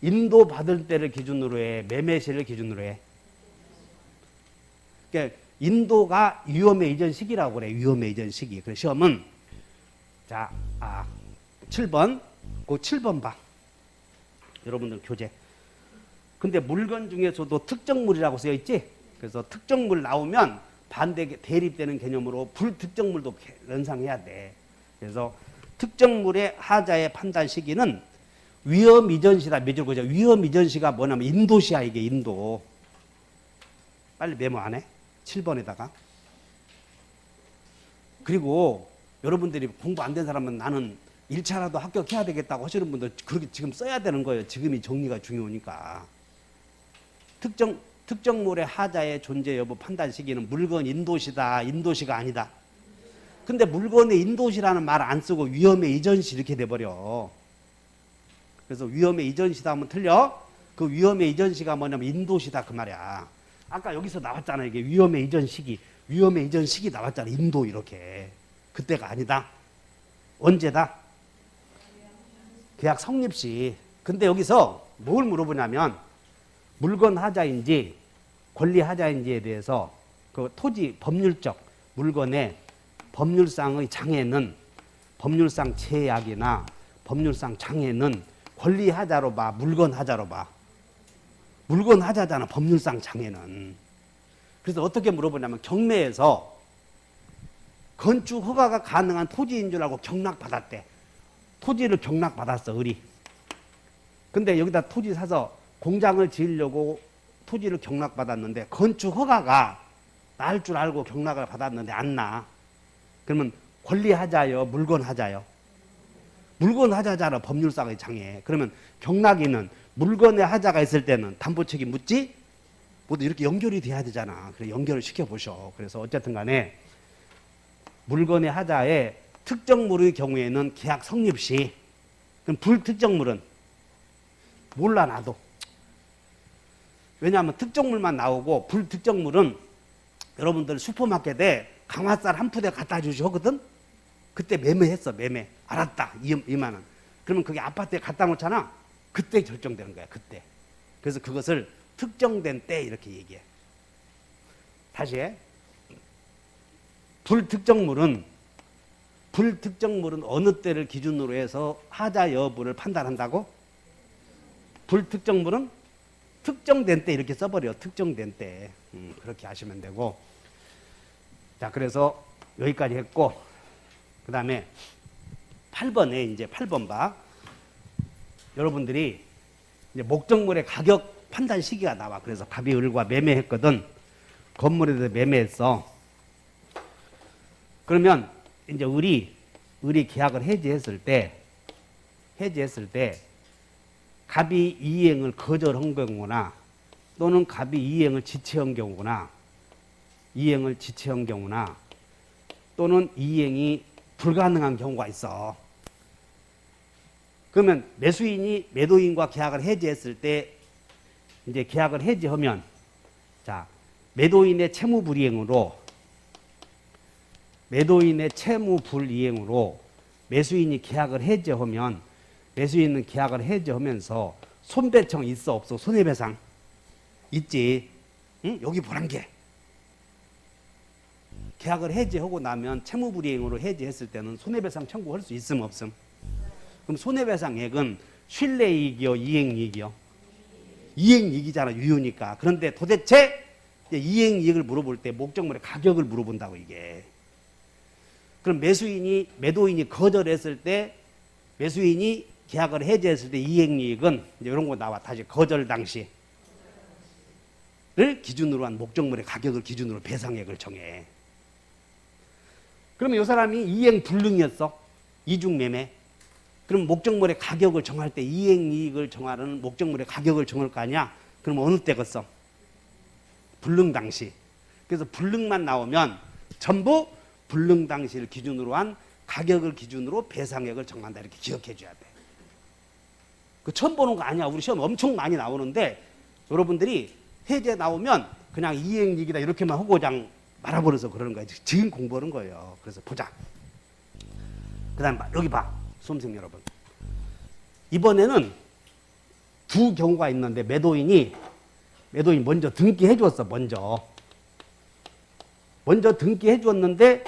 인도받을 때를 기준으로 해? 매매시를 기준으로 해? 그러니까 인도가 위험의 이전 시기라고 그래. 위험의 이전 시기. 그래서 시험은 7번 그 7번 봐. 여러분들 교재. 근데 물건 중에서도 특정물이라고 쓰여 있지. 그래서 특정물 나오면 대립되는 개념으로 불특정물도 연상해야 돼. 그래서 특정물의 하자의 판단 시기는 위험 이전시다 맺을 거죠. 위험 이전시가 뭐냐면 인도시야 이게 인도. 빨리 메모 안 해? 7번에다가. 그리고 여러분들이 공부 안 된 사람은 나는 1차라도 합격해야 되겠다고 하시는 분들 그렇게 지금 써야 되는 거예요. 지금이 정리가 중요하니까. 특정물의 하자의 존재 여부 판단 시기는 물건 인도시다, 인도시가 아니다. 근데 물건의 인도시라는 말 안 쓰고 위험의 이전시 이렇게 돼버려. 그래서 위험의 이전시다 하면 틀려. 그 위험의 이전시가 뭐냐면 인도시다 그 말이야. 아까 여기서 나왔잖아. 이게 위험의 이전 시기. 위험의 이전 시기 나왔잖아. 인도 이렇게. 그때가 아니다. 언제다? 계약 성립시. 근데 여기서 뭘 물어보냐면 물건 하자인지 권리 하자인지에 대해서 그 토지 법률적 물건의 법률상의 장애는 법률상 제약이나 법률상 장애는 권리 하자로 봐, 물건 하자로 봐. 물건 하자잖아, 법률상 장애는. 그래서 어떻게 물어보냐면 경매에서 건축 허가가 가능한 토지인 줄 알고 경락받았대. 토지를 경락받았어, 을이. 근데 여기다 토지 사서 공장을 지으려고 토지를 경락받았는데 건축 허가가 날 줄 알고 경락을 받았는데 안 나. 그러면 권리 하자요, 물건 하자요? 물건 하자잖아, 법률상의 장애. 그러면 경락이는 물건의 하자가 있을 때는 담보 책임 묻지? 모두 이렇게 연결이 돼야 되잖아. 그래 연결을 시켜보셔. 그래서 어쨌든 간에 물건의 하자에 특정물의 경우에는 계약 성립 시, 그럼 불특정물은 몰라 나도. 왜냐하면 특정물만 나오고 불특정물은 여러분들 슈퍼마켓에 강화쌀 한 푸대 갖다 주시거든. 그때 매매했어, 매매. 알았다, 2만 원. 그러면 그게 아파트에 갖다 놓잖아. 그때 결정되는 거야, 그때. 그래서 그것을 특정된 때 이렇게 얘기해. 다시 해. 불특정물은 어느 때를 기준으로 해서 하자 여부를 판단한다고? 불특정물은 특정된 때 이렇게 써버려. 특정된 때. 그렇게 하시면 되고. 자, 그래서 여기까지 했고, 그 다음에 8번에 이제 8번 봐. 여러분들이 이제 목적물의 가격 판단 시기가 나와. 그래서 갑이 을과 매매했거든. 건물에 대해서 매매했어. 그러면 이제 을이 계약을 해지했을 때 갑이 이행을 거절한 경우나 또는 갑이 이행을 지체한 경우나 또는 이행이 불가능한 경우가 있어. 그러면 매수인이 매도인과 계약을 해지했을 때 이제 계약을 해지하면 자, 매도인의 채무 불이행으로 매수인이 계약을 해지하면 매수인은 계약을 해지하면서 손배청 있어 없어? 손해배상 있지. 응? 여기 보란 게 계약을 해지하고 나면 채무불이행으로 해지했을 때는 손해배상 청구할 수 있음 없음? 그럼 손해배상액은 신뢰이익이요, 이행이익이요? 이행이익이잖아, 유효니까. 그런데 도대체 이행이익을 물어볼 때 목적물의 가격을 물어본다고 이게. 그럼 매도인이 거절했을 때, 매수인이 계약을 해지했을 때 이행이익은 이제 이런 거 나와. 다시 거절 당시를 기준으로 한 목적물의 가격을 기준으로 배상액을 정해. 그러면 이 사람이 이행 불능이었어. 이중매매. 그럼 목적물의 가격을 정할 때 이행이익을 정하는 목적물의 가격을 정할 거 아니야? 그럼 어느 때겠어? 불능 당시. 그래서 불능만 나오면 전부 불능 당시를 기준으로 한 가격을 기준으로 배상액을 정한다. 이렇게 기억해 줘야 돼. 그 처음 보는 거 아니야. 우리 시험 엄청 많이 나오는데 여러분들이 해제 나오면 그냥 이행이익이다 이렇게만 하고 그냥 말아버려서 그러는 거예요. 지금 공부하는 거예요. 그래서 보자. 그 다음 여기 봐. 수험생 여러분. 이번에는 두 경우가 있는데 매도인 먼저 등기해 줬어. 먼저 등기해 줬는데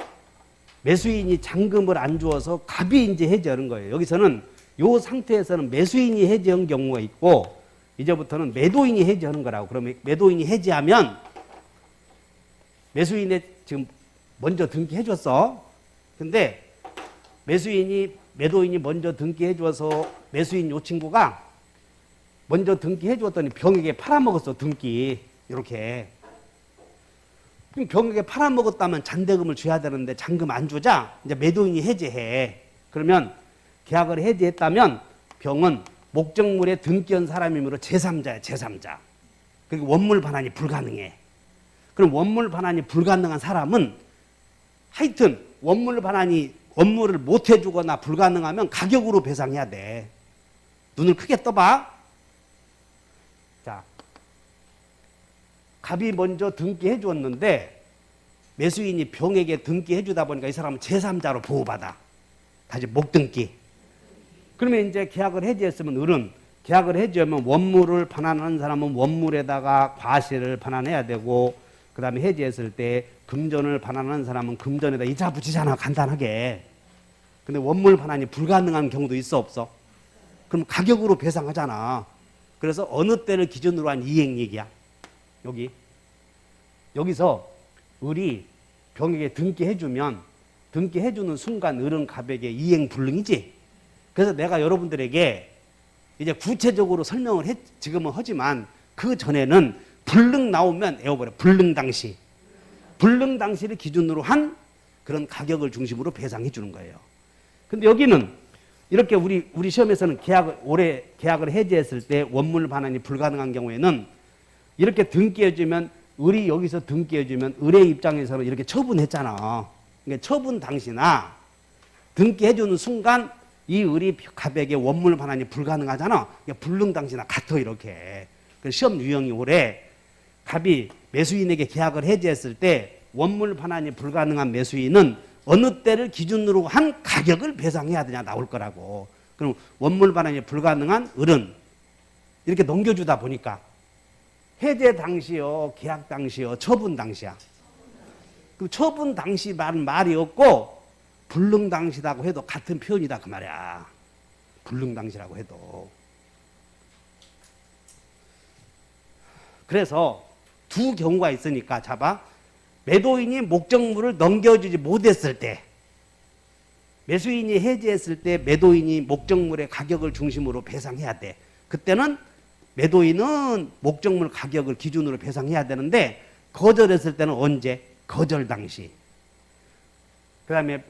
매수인이 잔금을 안 주어서 갑이 이제 해지하는 거예요. 여기서는 이 상태에서는 매수인이 해지한 경우가 있고 이제부터는 매도인이 해지하는 거라고. 그러면 매도인이 해지하면 매수인이 지금 먼저 등기해 줬어. 근데 매수인이 매도인이 먼저 등기해 줘서 매수인 요 친구가 먼저 등기해 줬더니 병에게 팔아먹었어. 등기 이렇게. 그럼 병에게 팔아먹었다면 잔대금을 줘야 되는데 잔금 안 주자 이제 매도인이 해제해. 그러면 계약을 해제했다면 병은 목적물에 등기한 사람이므로 제3자야. 제3자. 그리고 원물 반환이 불가능해. 그럼 원물 반환이 불가능한 사람은 하여튼 원물을 못 해주거나 불가능하면 가격으로 배상해야 돼. 눈을 크게 떠봐. 자, 갑이 먼저 등기해 줬는데 매수인이 병에게 등기해 주다 보니까 이 사람은 제3자로 보호받아. 다시 목등기. 그러면 이제 계약을 해지했으면 을은 계약을 해지하면 원물을 반환하는 사람은 원물에다가 과실을 반환해야 되고 그 다음에 해지했을 때 금전을 반환하는 사람은 금전에다 이자 붙이잖아. 간단하게. 근데 원물 반환이 불가능한 경우도 있어 없어? 그럼 가격으로 배상하잖아. 그래서 어느 때를 기준으로 한 이행이익이야. 여기서 을이 병에게 등기해주면 등기해주는 순간 을은 갑에게 이행불능이지. 그래서 내가 여러분들에게 이제 구체적으로 설명을 지금은 하지만 그 전에는 불능 나오면 외워버려. 불능 당시. 불능 당시를 기준으로 한 그런 가격을 중심으로 배상해 주는 거예요. 근데 여기는 이렇게 우리 시험에서는 올해 계약을 해지했을 때 원물 반환이 불가능한 경우에는 이렇게 등기해주면 을이 여기서 등기해주면 을의 입장에서는 이렇게 처분했잖아. 그러니까 처분 당시나 등기해주는 순간 이 을이 갑에게 원물 반환이 불가능하잖아. 그러니까 불능 당시나 같아 이렇게. 그래서 시험 유형이 올해 갑이 매수인에게 계약을 해지했을 때 원물 반환이 불가능한 매수인은 어느 때를 기준으로 한 가격을 배상해야 되냐 나올 거라고. 그럼 원물 반환이 불가능한 을은 이렇게 넘겨주다 보니까 해제 당시요, 계약 당시요, 처분 당시야. 그 처분 당시 말이 없고 불능 당시라고 해도 같은 표현이다 그 말이야. 불능 당시라고 해도. 그래서 두 경우가 있으니까 잡아. 매도인이 목적물을 넘겨주지 못했을 때, 매수인이 해지했을 때 매도인이 목적물의 가격을 중심으로 배상해야 돼. 그때는 매도인은 목적물 가격을 기준으로 배상해야 되는데 거절했을 때는 언제? 거절 당시. 그 다음에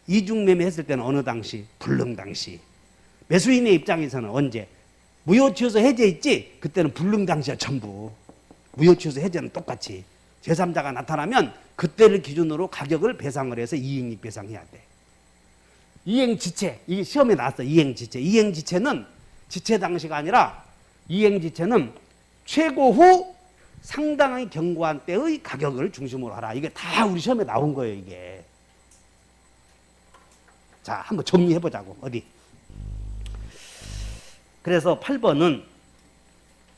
이중매매 했을 때는 어느 당시? 불능 당시. 매수인의 입장에서는 언제? 무효취소 해제했지? 그때는 불능 당시야 전부. 무효취소 해제는 똑같이. 제3자가 나타나면 그때를 기준으로 가격을 배상을 해서 이행이익 배상해야 돼. 이행지체. 이게 시험에 나왔어. 이행지체. 이행지체는 지체 당시가 아니라 이행지체는 최고 후 상당히 경과한 때의 가격을 중심으로 하라. 이게 다 우리 시험에 나온 거예요. 이게. 자, 한번 정리해보자고. 어디? 그래서 8번은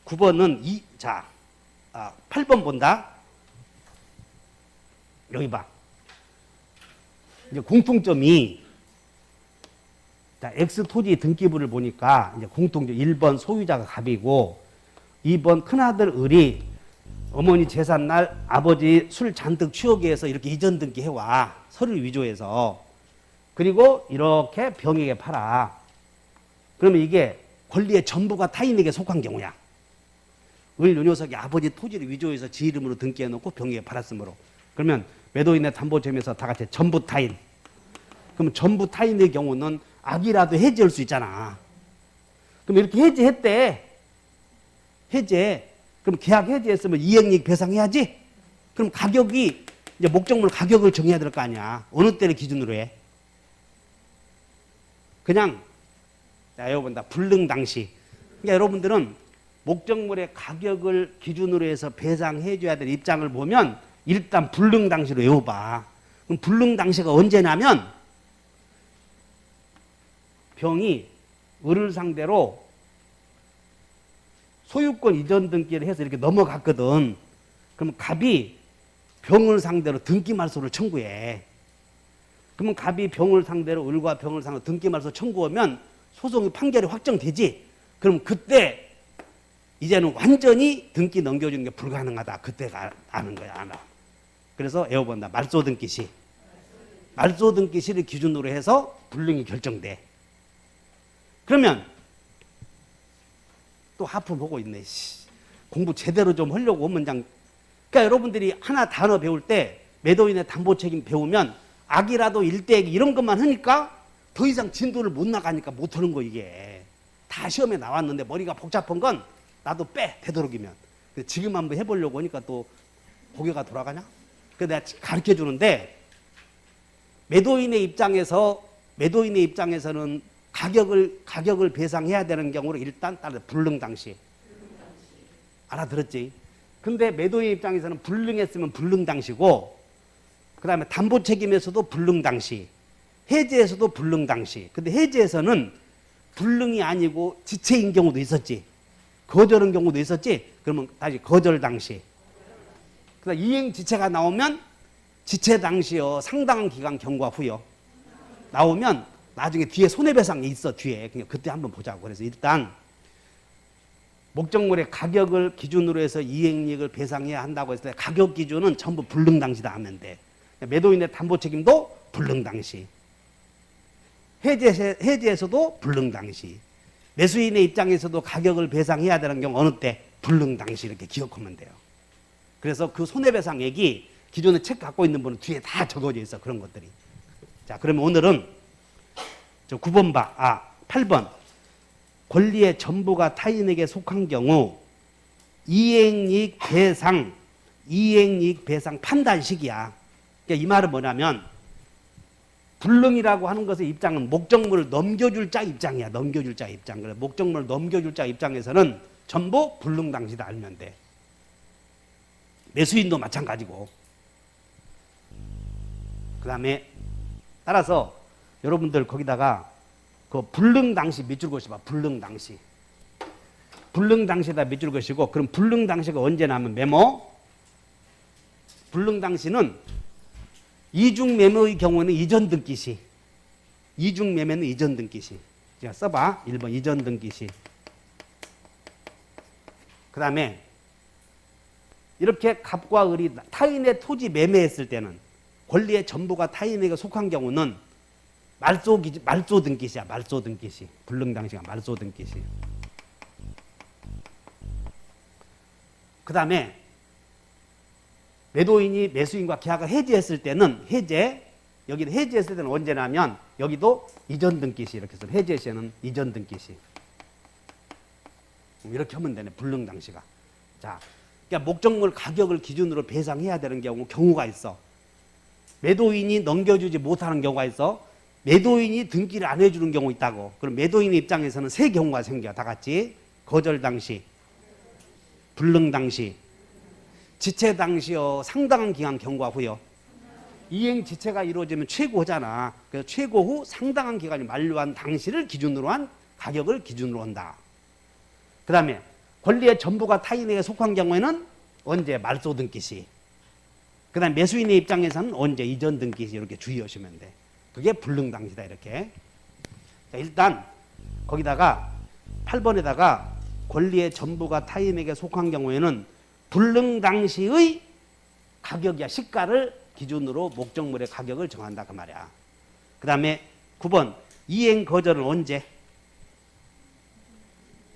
9번은 8번 본다. 여기 봐. 이제 공통점이 X 토지 등기부를 보니까 이제 공통점 1번 소유자가 갑이고 2번 큰아들 을이 어머니 제삿 날 아버지 술 잔뜩 취하게 해서 이렇게 이전 등기해와. 서류 위조해서. 그리고 이렇게 병에게 팔아. 그러면 이게 권리의 전부가 타인에게 속한 경우야. 을 요 녀석이 아버지 토지를 위조해서 지 이름으로 등기해놓고 병에게 팔았으므로. 그러면 매도인의 담보점에서 다 같이 전부 타인. 그럼 전부 타인의 경우는 악이라도 해지할 수 있잖아. 그럼 이렇게 해지했대. 해제. 그럼 계약 해지했으면 이행이익 배상해야지. 그럼 가격이 이제 목적물 가격을 정해야 될 거 아니야. 어느 때를 기준으로 해? 그냥 여러분 다 불능 당시. 그러니까 여러분들은 목적물의 가격을 기준으로 해서 배상해 줘야 될 입장을 보면 일단 불능 당시로 외워봐. 그럼 불능 당시가 언제냐면 병이 을을 상대로 소유권 이전 등기를 해서 이렇게 넘어갔거든. 그럼 갑이 병을 상대로 등기 말소를 청구해. 그러면 갑이 병을 상대로 을과 병을 상대로 등기 말소 청구하면 소송이 판결이 확정되지. 그럼 그때 이제는 완전히 등기 넘겨주는 게 불가능하다. 그때가 아는 거야. 알아. 그래서 외워본다. 말소 등기 시. 말소 등기 시를 기준으로 해서 불능이 결정돼. 그러면 또 하품 보고 있네. 공부 제대로 좀 하려고 원문장. 그러니까 여러분들이 하나 단어 배울 때 매도인의 담보 책임 배우면 악이라도 일대액 이런 것만 하니까 더 이상 진도를 못 나가니까 못 하는 거 이게. 다 시험에 나왔는데 머리가 복잡한 건 나도 빼 되도록이면. 지금 한번 해보려고 하니까 또 고개가 돌아가냐? 그래서 내가 가르쳐 주는데 매도인의 입장에서는 가격을 배상해야 되는 경우로 일단 따라 불능 당시. 알아들었지? 근데 매도인 입장에서는 불능했으면 불능 당시고, 그 다음에 담보 책임에서도 불능 당시, 해지에서도 불능 당시. 근데 해지에서는 불능이 아니고 지체인 경우도 있었지. 거절한 경우도 있었지. 그러면 다시 거절 당시. 그다음 이행 지체가 나오면 지체 당시요 상당한 기간 경과 후요 나오면 나중에 뒤에 손해배상이 있어 뒤에. 그냥 그때 한번 보자고. 그래서 일단 목적물의 가격을 기준으로 해서 이행이익을 배상해야 한다고 했을 때 가격 기준은 전부 불능 당시다 하면 돼. 매도인의 담보 책임도 불능 당시. 해지에서도 불능 당시. 매수인의 입장에서도 가격을 배상해야 되는 경우 어느 때? 불능 당시. 이렇게 기억하면 돼요. 그래서 그 손해배상액이 기존에 책 갖고 있는 분은 뒤에 다 적어져 있어. 그런 것들이. 자, 그러면 오늘은 저 8번. 권리의 전부가 타인에게 속한 경우 이행이익 배상 판단식이야. 그러니까 이 말은 뭐냐면 불능이라고 하는 것의 입장은 목적물을 넘겨줄 자 입장이야. 넘겨줄 자 입장. 그래 목적물을 넘겨줄 자 입장에서는 전부 불능 당시다 알면 돼. 매수인도 마찬가지고. 그 다음에 따라서 여러분들 거기다가 그 불능 당시 밑줄 것이봐. 불능 당시. 불능 당시에다 밑줄 것이고, 그럼 불능 당시가 언제 나면 메모? 불능 당시는 이중 매매의 경우는 이전 등기 시. 이중 매매는 이전 등기 시. 자, 써봐. 1번 이전 등기 시. 그 다음에 이렇게 갑과 을이 타인의 토지 매매했을 때는 권리의 전부가 타인에게 속한 경우는 말소 등기시야. 말소 등기시. 불능 당시가 말소 등기시. 그 다음에 매도인이 매수인과 계약을 해지했을 때는 여기는 해지했을 때는 언제냐면 여기도 이전 등기시. 이렇게 해서 해지 시에는 이전 등기시. 이렇게 하면 되네. 불능 당시가. 자, 그러니까 목적물 가격을 기준으로 배상해야 되는 경우가 있어. 매도인이 넘겨주지 못하는 경우가 있어. 매도인이 등기를 안 해주는 경우 있다고. 그럼 매도인 입장에서는 세 경우가 생겨. 다 같이. 거절 당시, 불능 당시, 지체 당시요 상당한 기간 경과 후요. 이행 지체가 이루어지면 최고잖아. 그래서 최고 후 상당한 기간이 만료한 당시를 기준으로 한 가격을 기준으로 한다. 그 다음에 권리의 전부가 타인에게 속한 경우에는 언제? 말소 등기 시. 그 다음에 매수인의 입장에서는 언제? 이전 등기 시. 이렇게 주의하시면 돼. 그게 불능 당시다. 이렇게. 자, 일단 거기다가 8번에다가 권리의 전부가 타인에게 속한 경우에는 불능 당시의 가격이야. 시가를 기준으로 목적물의 가격을 정한다. 그 말이야. 그 다음에 9번 이행 거절은 언제?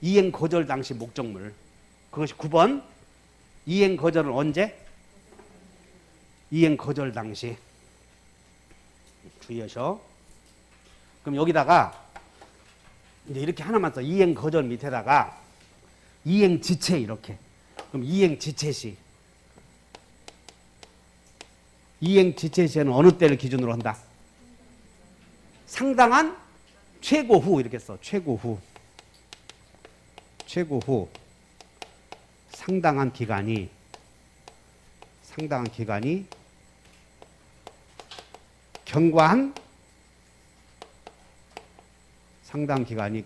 이행 거절 당시 목적물. 그것이 9번. 이행 거절은 언제? 이행 거절 당시. 주의하셔. 그럼 여기다가 이제 이렇게 하나만 써. 이행 거절 밑에다가 이행 지체 이렇게. 그럼 이행 지체 시. 이행 지체 시에는 어느 때를 기준으로 한다? 상당한 최고 후 이렇게 써. 최고 후. 최고 후 상당한 기간이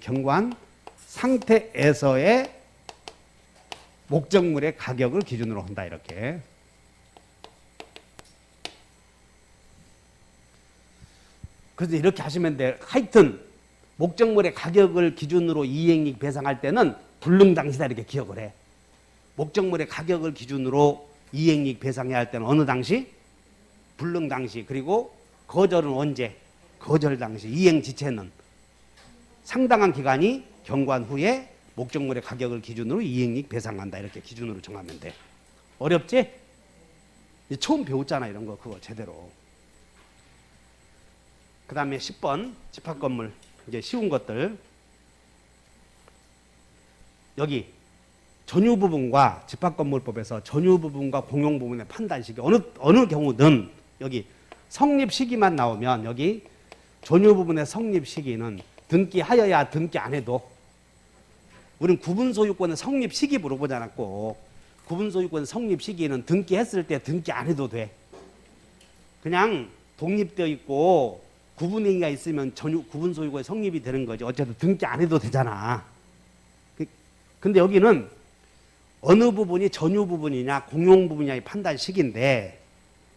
경과한 상태에서의 목적물의 가격을 기준으로 한다. 이렇게. 그래서 이렇게 하시면 돼. 하여튼 목적물의 가격을 기준으로 이행이익 배상할 때는 불능 당시다. 이렇게 기억을 해. 목적물의 가격을 기준으로 이행이익 배상해야 할 때는 어느 당시? 불능 당시. 그리고 거절은 언제? 거절 당시. 이행 지체는 상당한 기간이 경관 후에 목적물의 가격을 기준으로 이익 배상한다. 이렇게 기준으로 정하면 돼. 어렵지? 처음 배웠잖아. 이런 거 그거 제대로. 그 다음에 10번 집합건물. 이제 쉬운 것들. 여기 전유부분과 집합건물법에서 전유부분과 공용부분의 판단식이 어느 경우든 여기 성립시기만 나오면 여기 전유부분의 성립시기는 등기하여야 등기 안 해도 우린 구분소유권의 성립시기 물어보지 않았고 구분소유권 성립시기는 등기했을 때 등기 안 해도 돼. 그냥 독립되어 있고 구분행위가 있으면 구분소유권이 성립이 되는 거지. 어쨌든 등기 안 해도 되잖아. 근데 여기는 어느 부분이 전유 부분이냐 공용 부분이냐의 판단식인데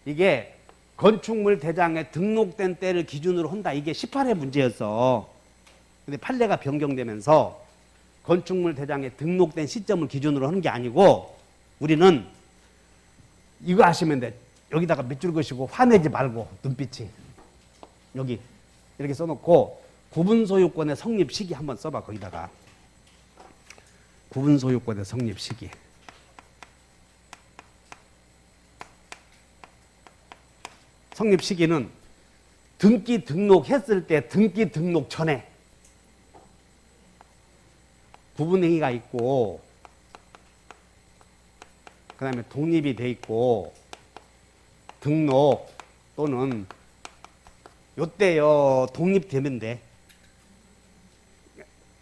이게 건축물 대장에 등록된 때를 기준으로 한다. 이게 18회 문제였어. 근데 판례가 변경되면서 건축물 대장에 등록된 시점을 기준으로 하는 게 아니고 우리는 이거 하시면 돼. 여기다가 밑줄 그시고 화내지 말고 눈빛이 여기 이렇게 써놓고 구분소유권의 성립 시기 한번 써봐. 거기다가 구분소유권의 성립 시기. 성립 시기는 등기 등록했을 때 등기 등록 전에 구분행위가 있고 그 다음에 독립이 돼 있고 등록 또는 요때요 독립되면 돼.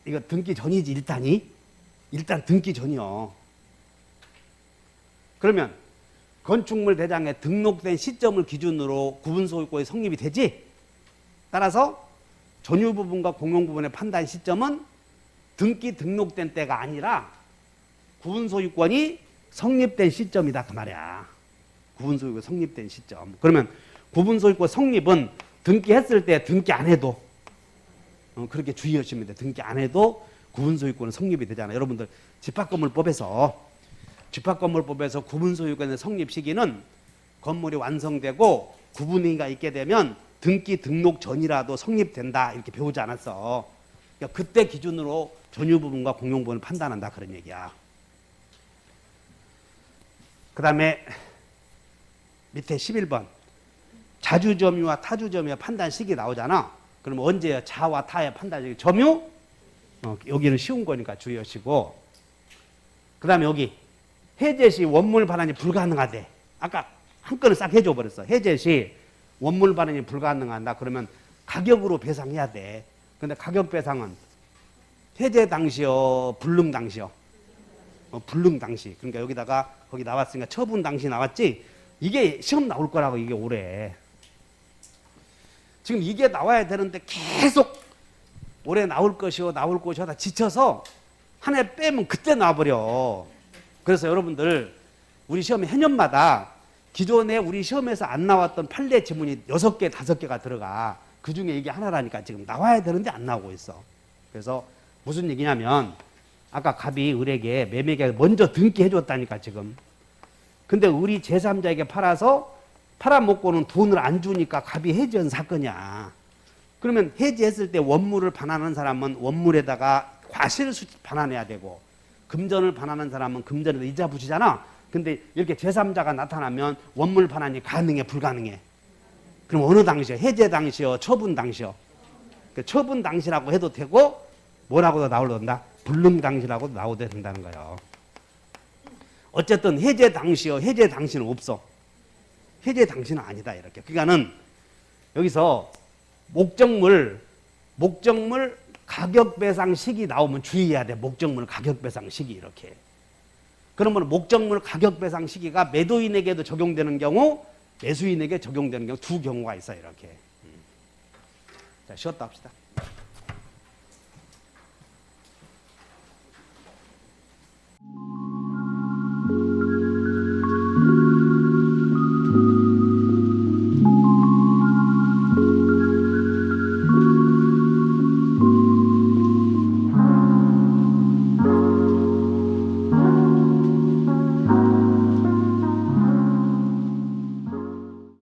이거 등기 전이지 일단 등기 전이요. 그러면 건축물 대장에 등록된 시점을 기준으로 구분소유권이 성립이 되지. 따라서 전유 부분과 공용 부분의 판단 시점은 등기 등록된 때가 아니라 구분소유권이 성립된 시점이다 그 말이야. 구분소유권 성립된 시점. 그러면 구분소유권 성립은 등기했을 때 등기 안 해도 그렇게 주의하시면 돼. 등기 안 해도 구분소유권은 성립이 되잖아. 여러분들 집합건물법에서 구분소유권의 성립 시기는 건물이 완성되고 구분행위가 있게 되면 등기 등록 전이라도 성립된다 이렇게 배우지 않았어. 그러니까 그때 기준으로 전유 부분과 공용 부분을 판단한다 그런 얘기야. 그 다음에 밑에 11번 자주점유와 타주점유의 판단 시기 나오잖아. 그럼 언제야? 자와 타의 판단 시기. 점유? 여기는 쉬운 거니까 주의하시고. 그 다음에 여기 해제 시 원물 반환이 불가능하대. 아까 한 건을 싹 해줘 버렸어. 해제 시 원물 반환이 불가능한다. 그러면 가격으로 배상해야 돼. 근데 가격 배상은 해제 당시요, 불능 당시요. 불능 당시. 그러니까 여기다가 거기 나왔으니까 처분 당시 나왔지. 이게 시험 나올 거라고 이게 올해. 지금 이게 나와야 되는데 계속 올해 나올 것이요 하다 지쳐서 한 해 빼면 그때 나와버려. 그래서 여러분들 우리 시험에 해년마다 기존에 우리 시험에서 안 나왔던 판례 지문이 6개, 5개가 들어가. 그 중에 이게 하나라니까 지금 나와야 되는데 안 나오고 있어. 그래서 무슨 얘기냐면 아까 갑이 을에게 매매계약을 먼저 등기해 줬다니까 지금. 근데 을이 제3자에게 팔아먹고는 돈을 안 주니까 갑이 해지한 사건이야. 그러면 해지했을 때 원물을 반환하는 사람은 원물에다가 과실을 반환해야 되고 금전을 반환하는 사람은 금전에다 이자 붙이잖아. 근데 이렇게 제3자가 나타나면 원물 반환이 가능해 불가능해? 그럼 어느 당시요? 해제 당시요? 처분 당시요? 처분 당시라고 해도 되고 뭐라고도 나오던다? 불능 당시라고도 나오도 된다는 거예요. 어쨌든 해제 당시요? 해제 당시는 없어. 해제 당시는 아니다 이렇게. 그러니까는 여기서 목적물 가격 배상 시기 나오면 주의해야 돼. 목적물 가격 배상 시기 이렇게. 그러면 목적물 가격 배상 시기가 매도인에게도 적용되는 경우, 매수인에게 적용되는 경우 두 경우가 있어요 이렇게. 자, 쉬었다 합시다.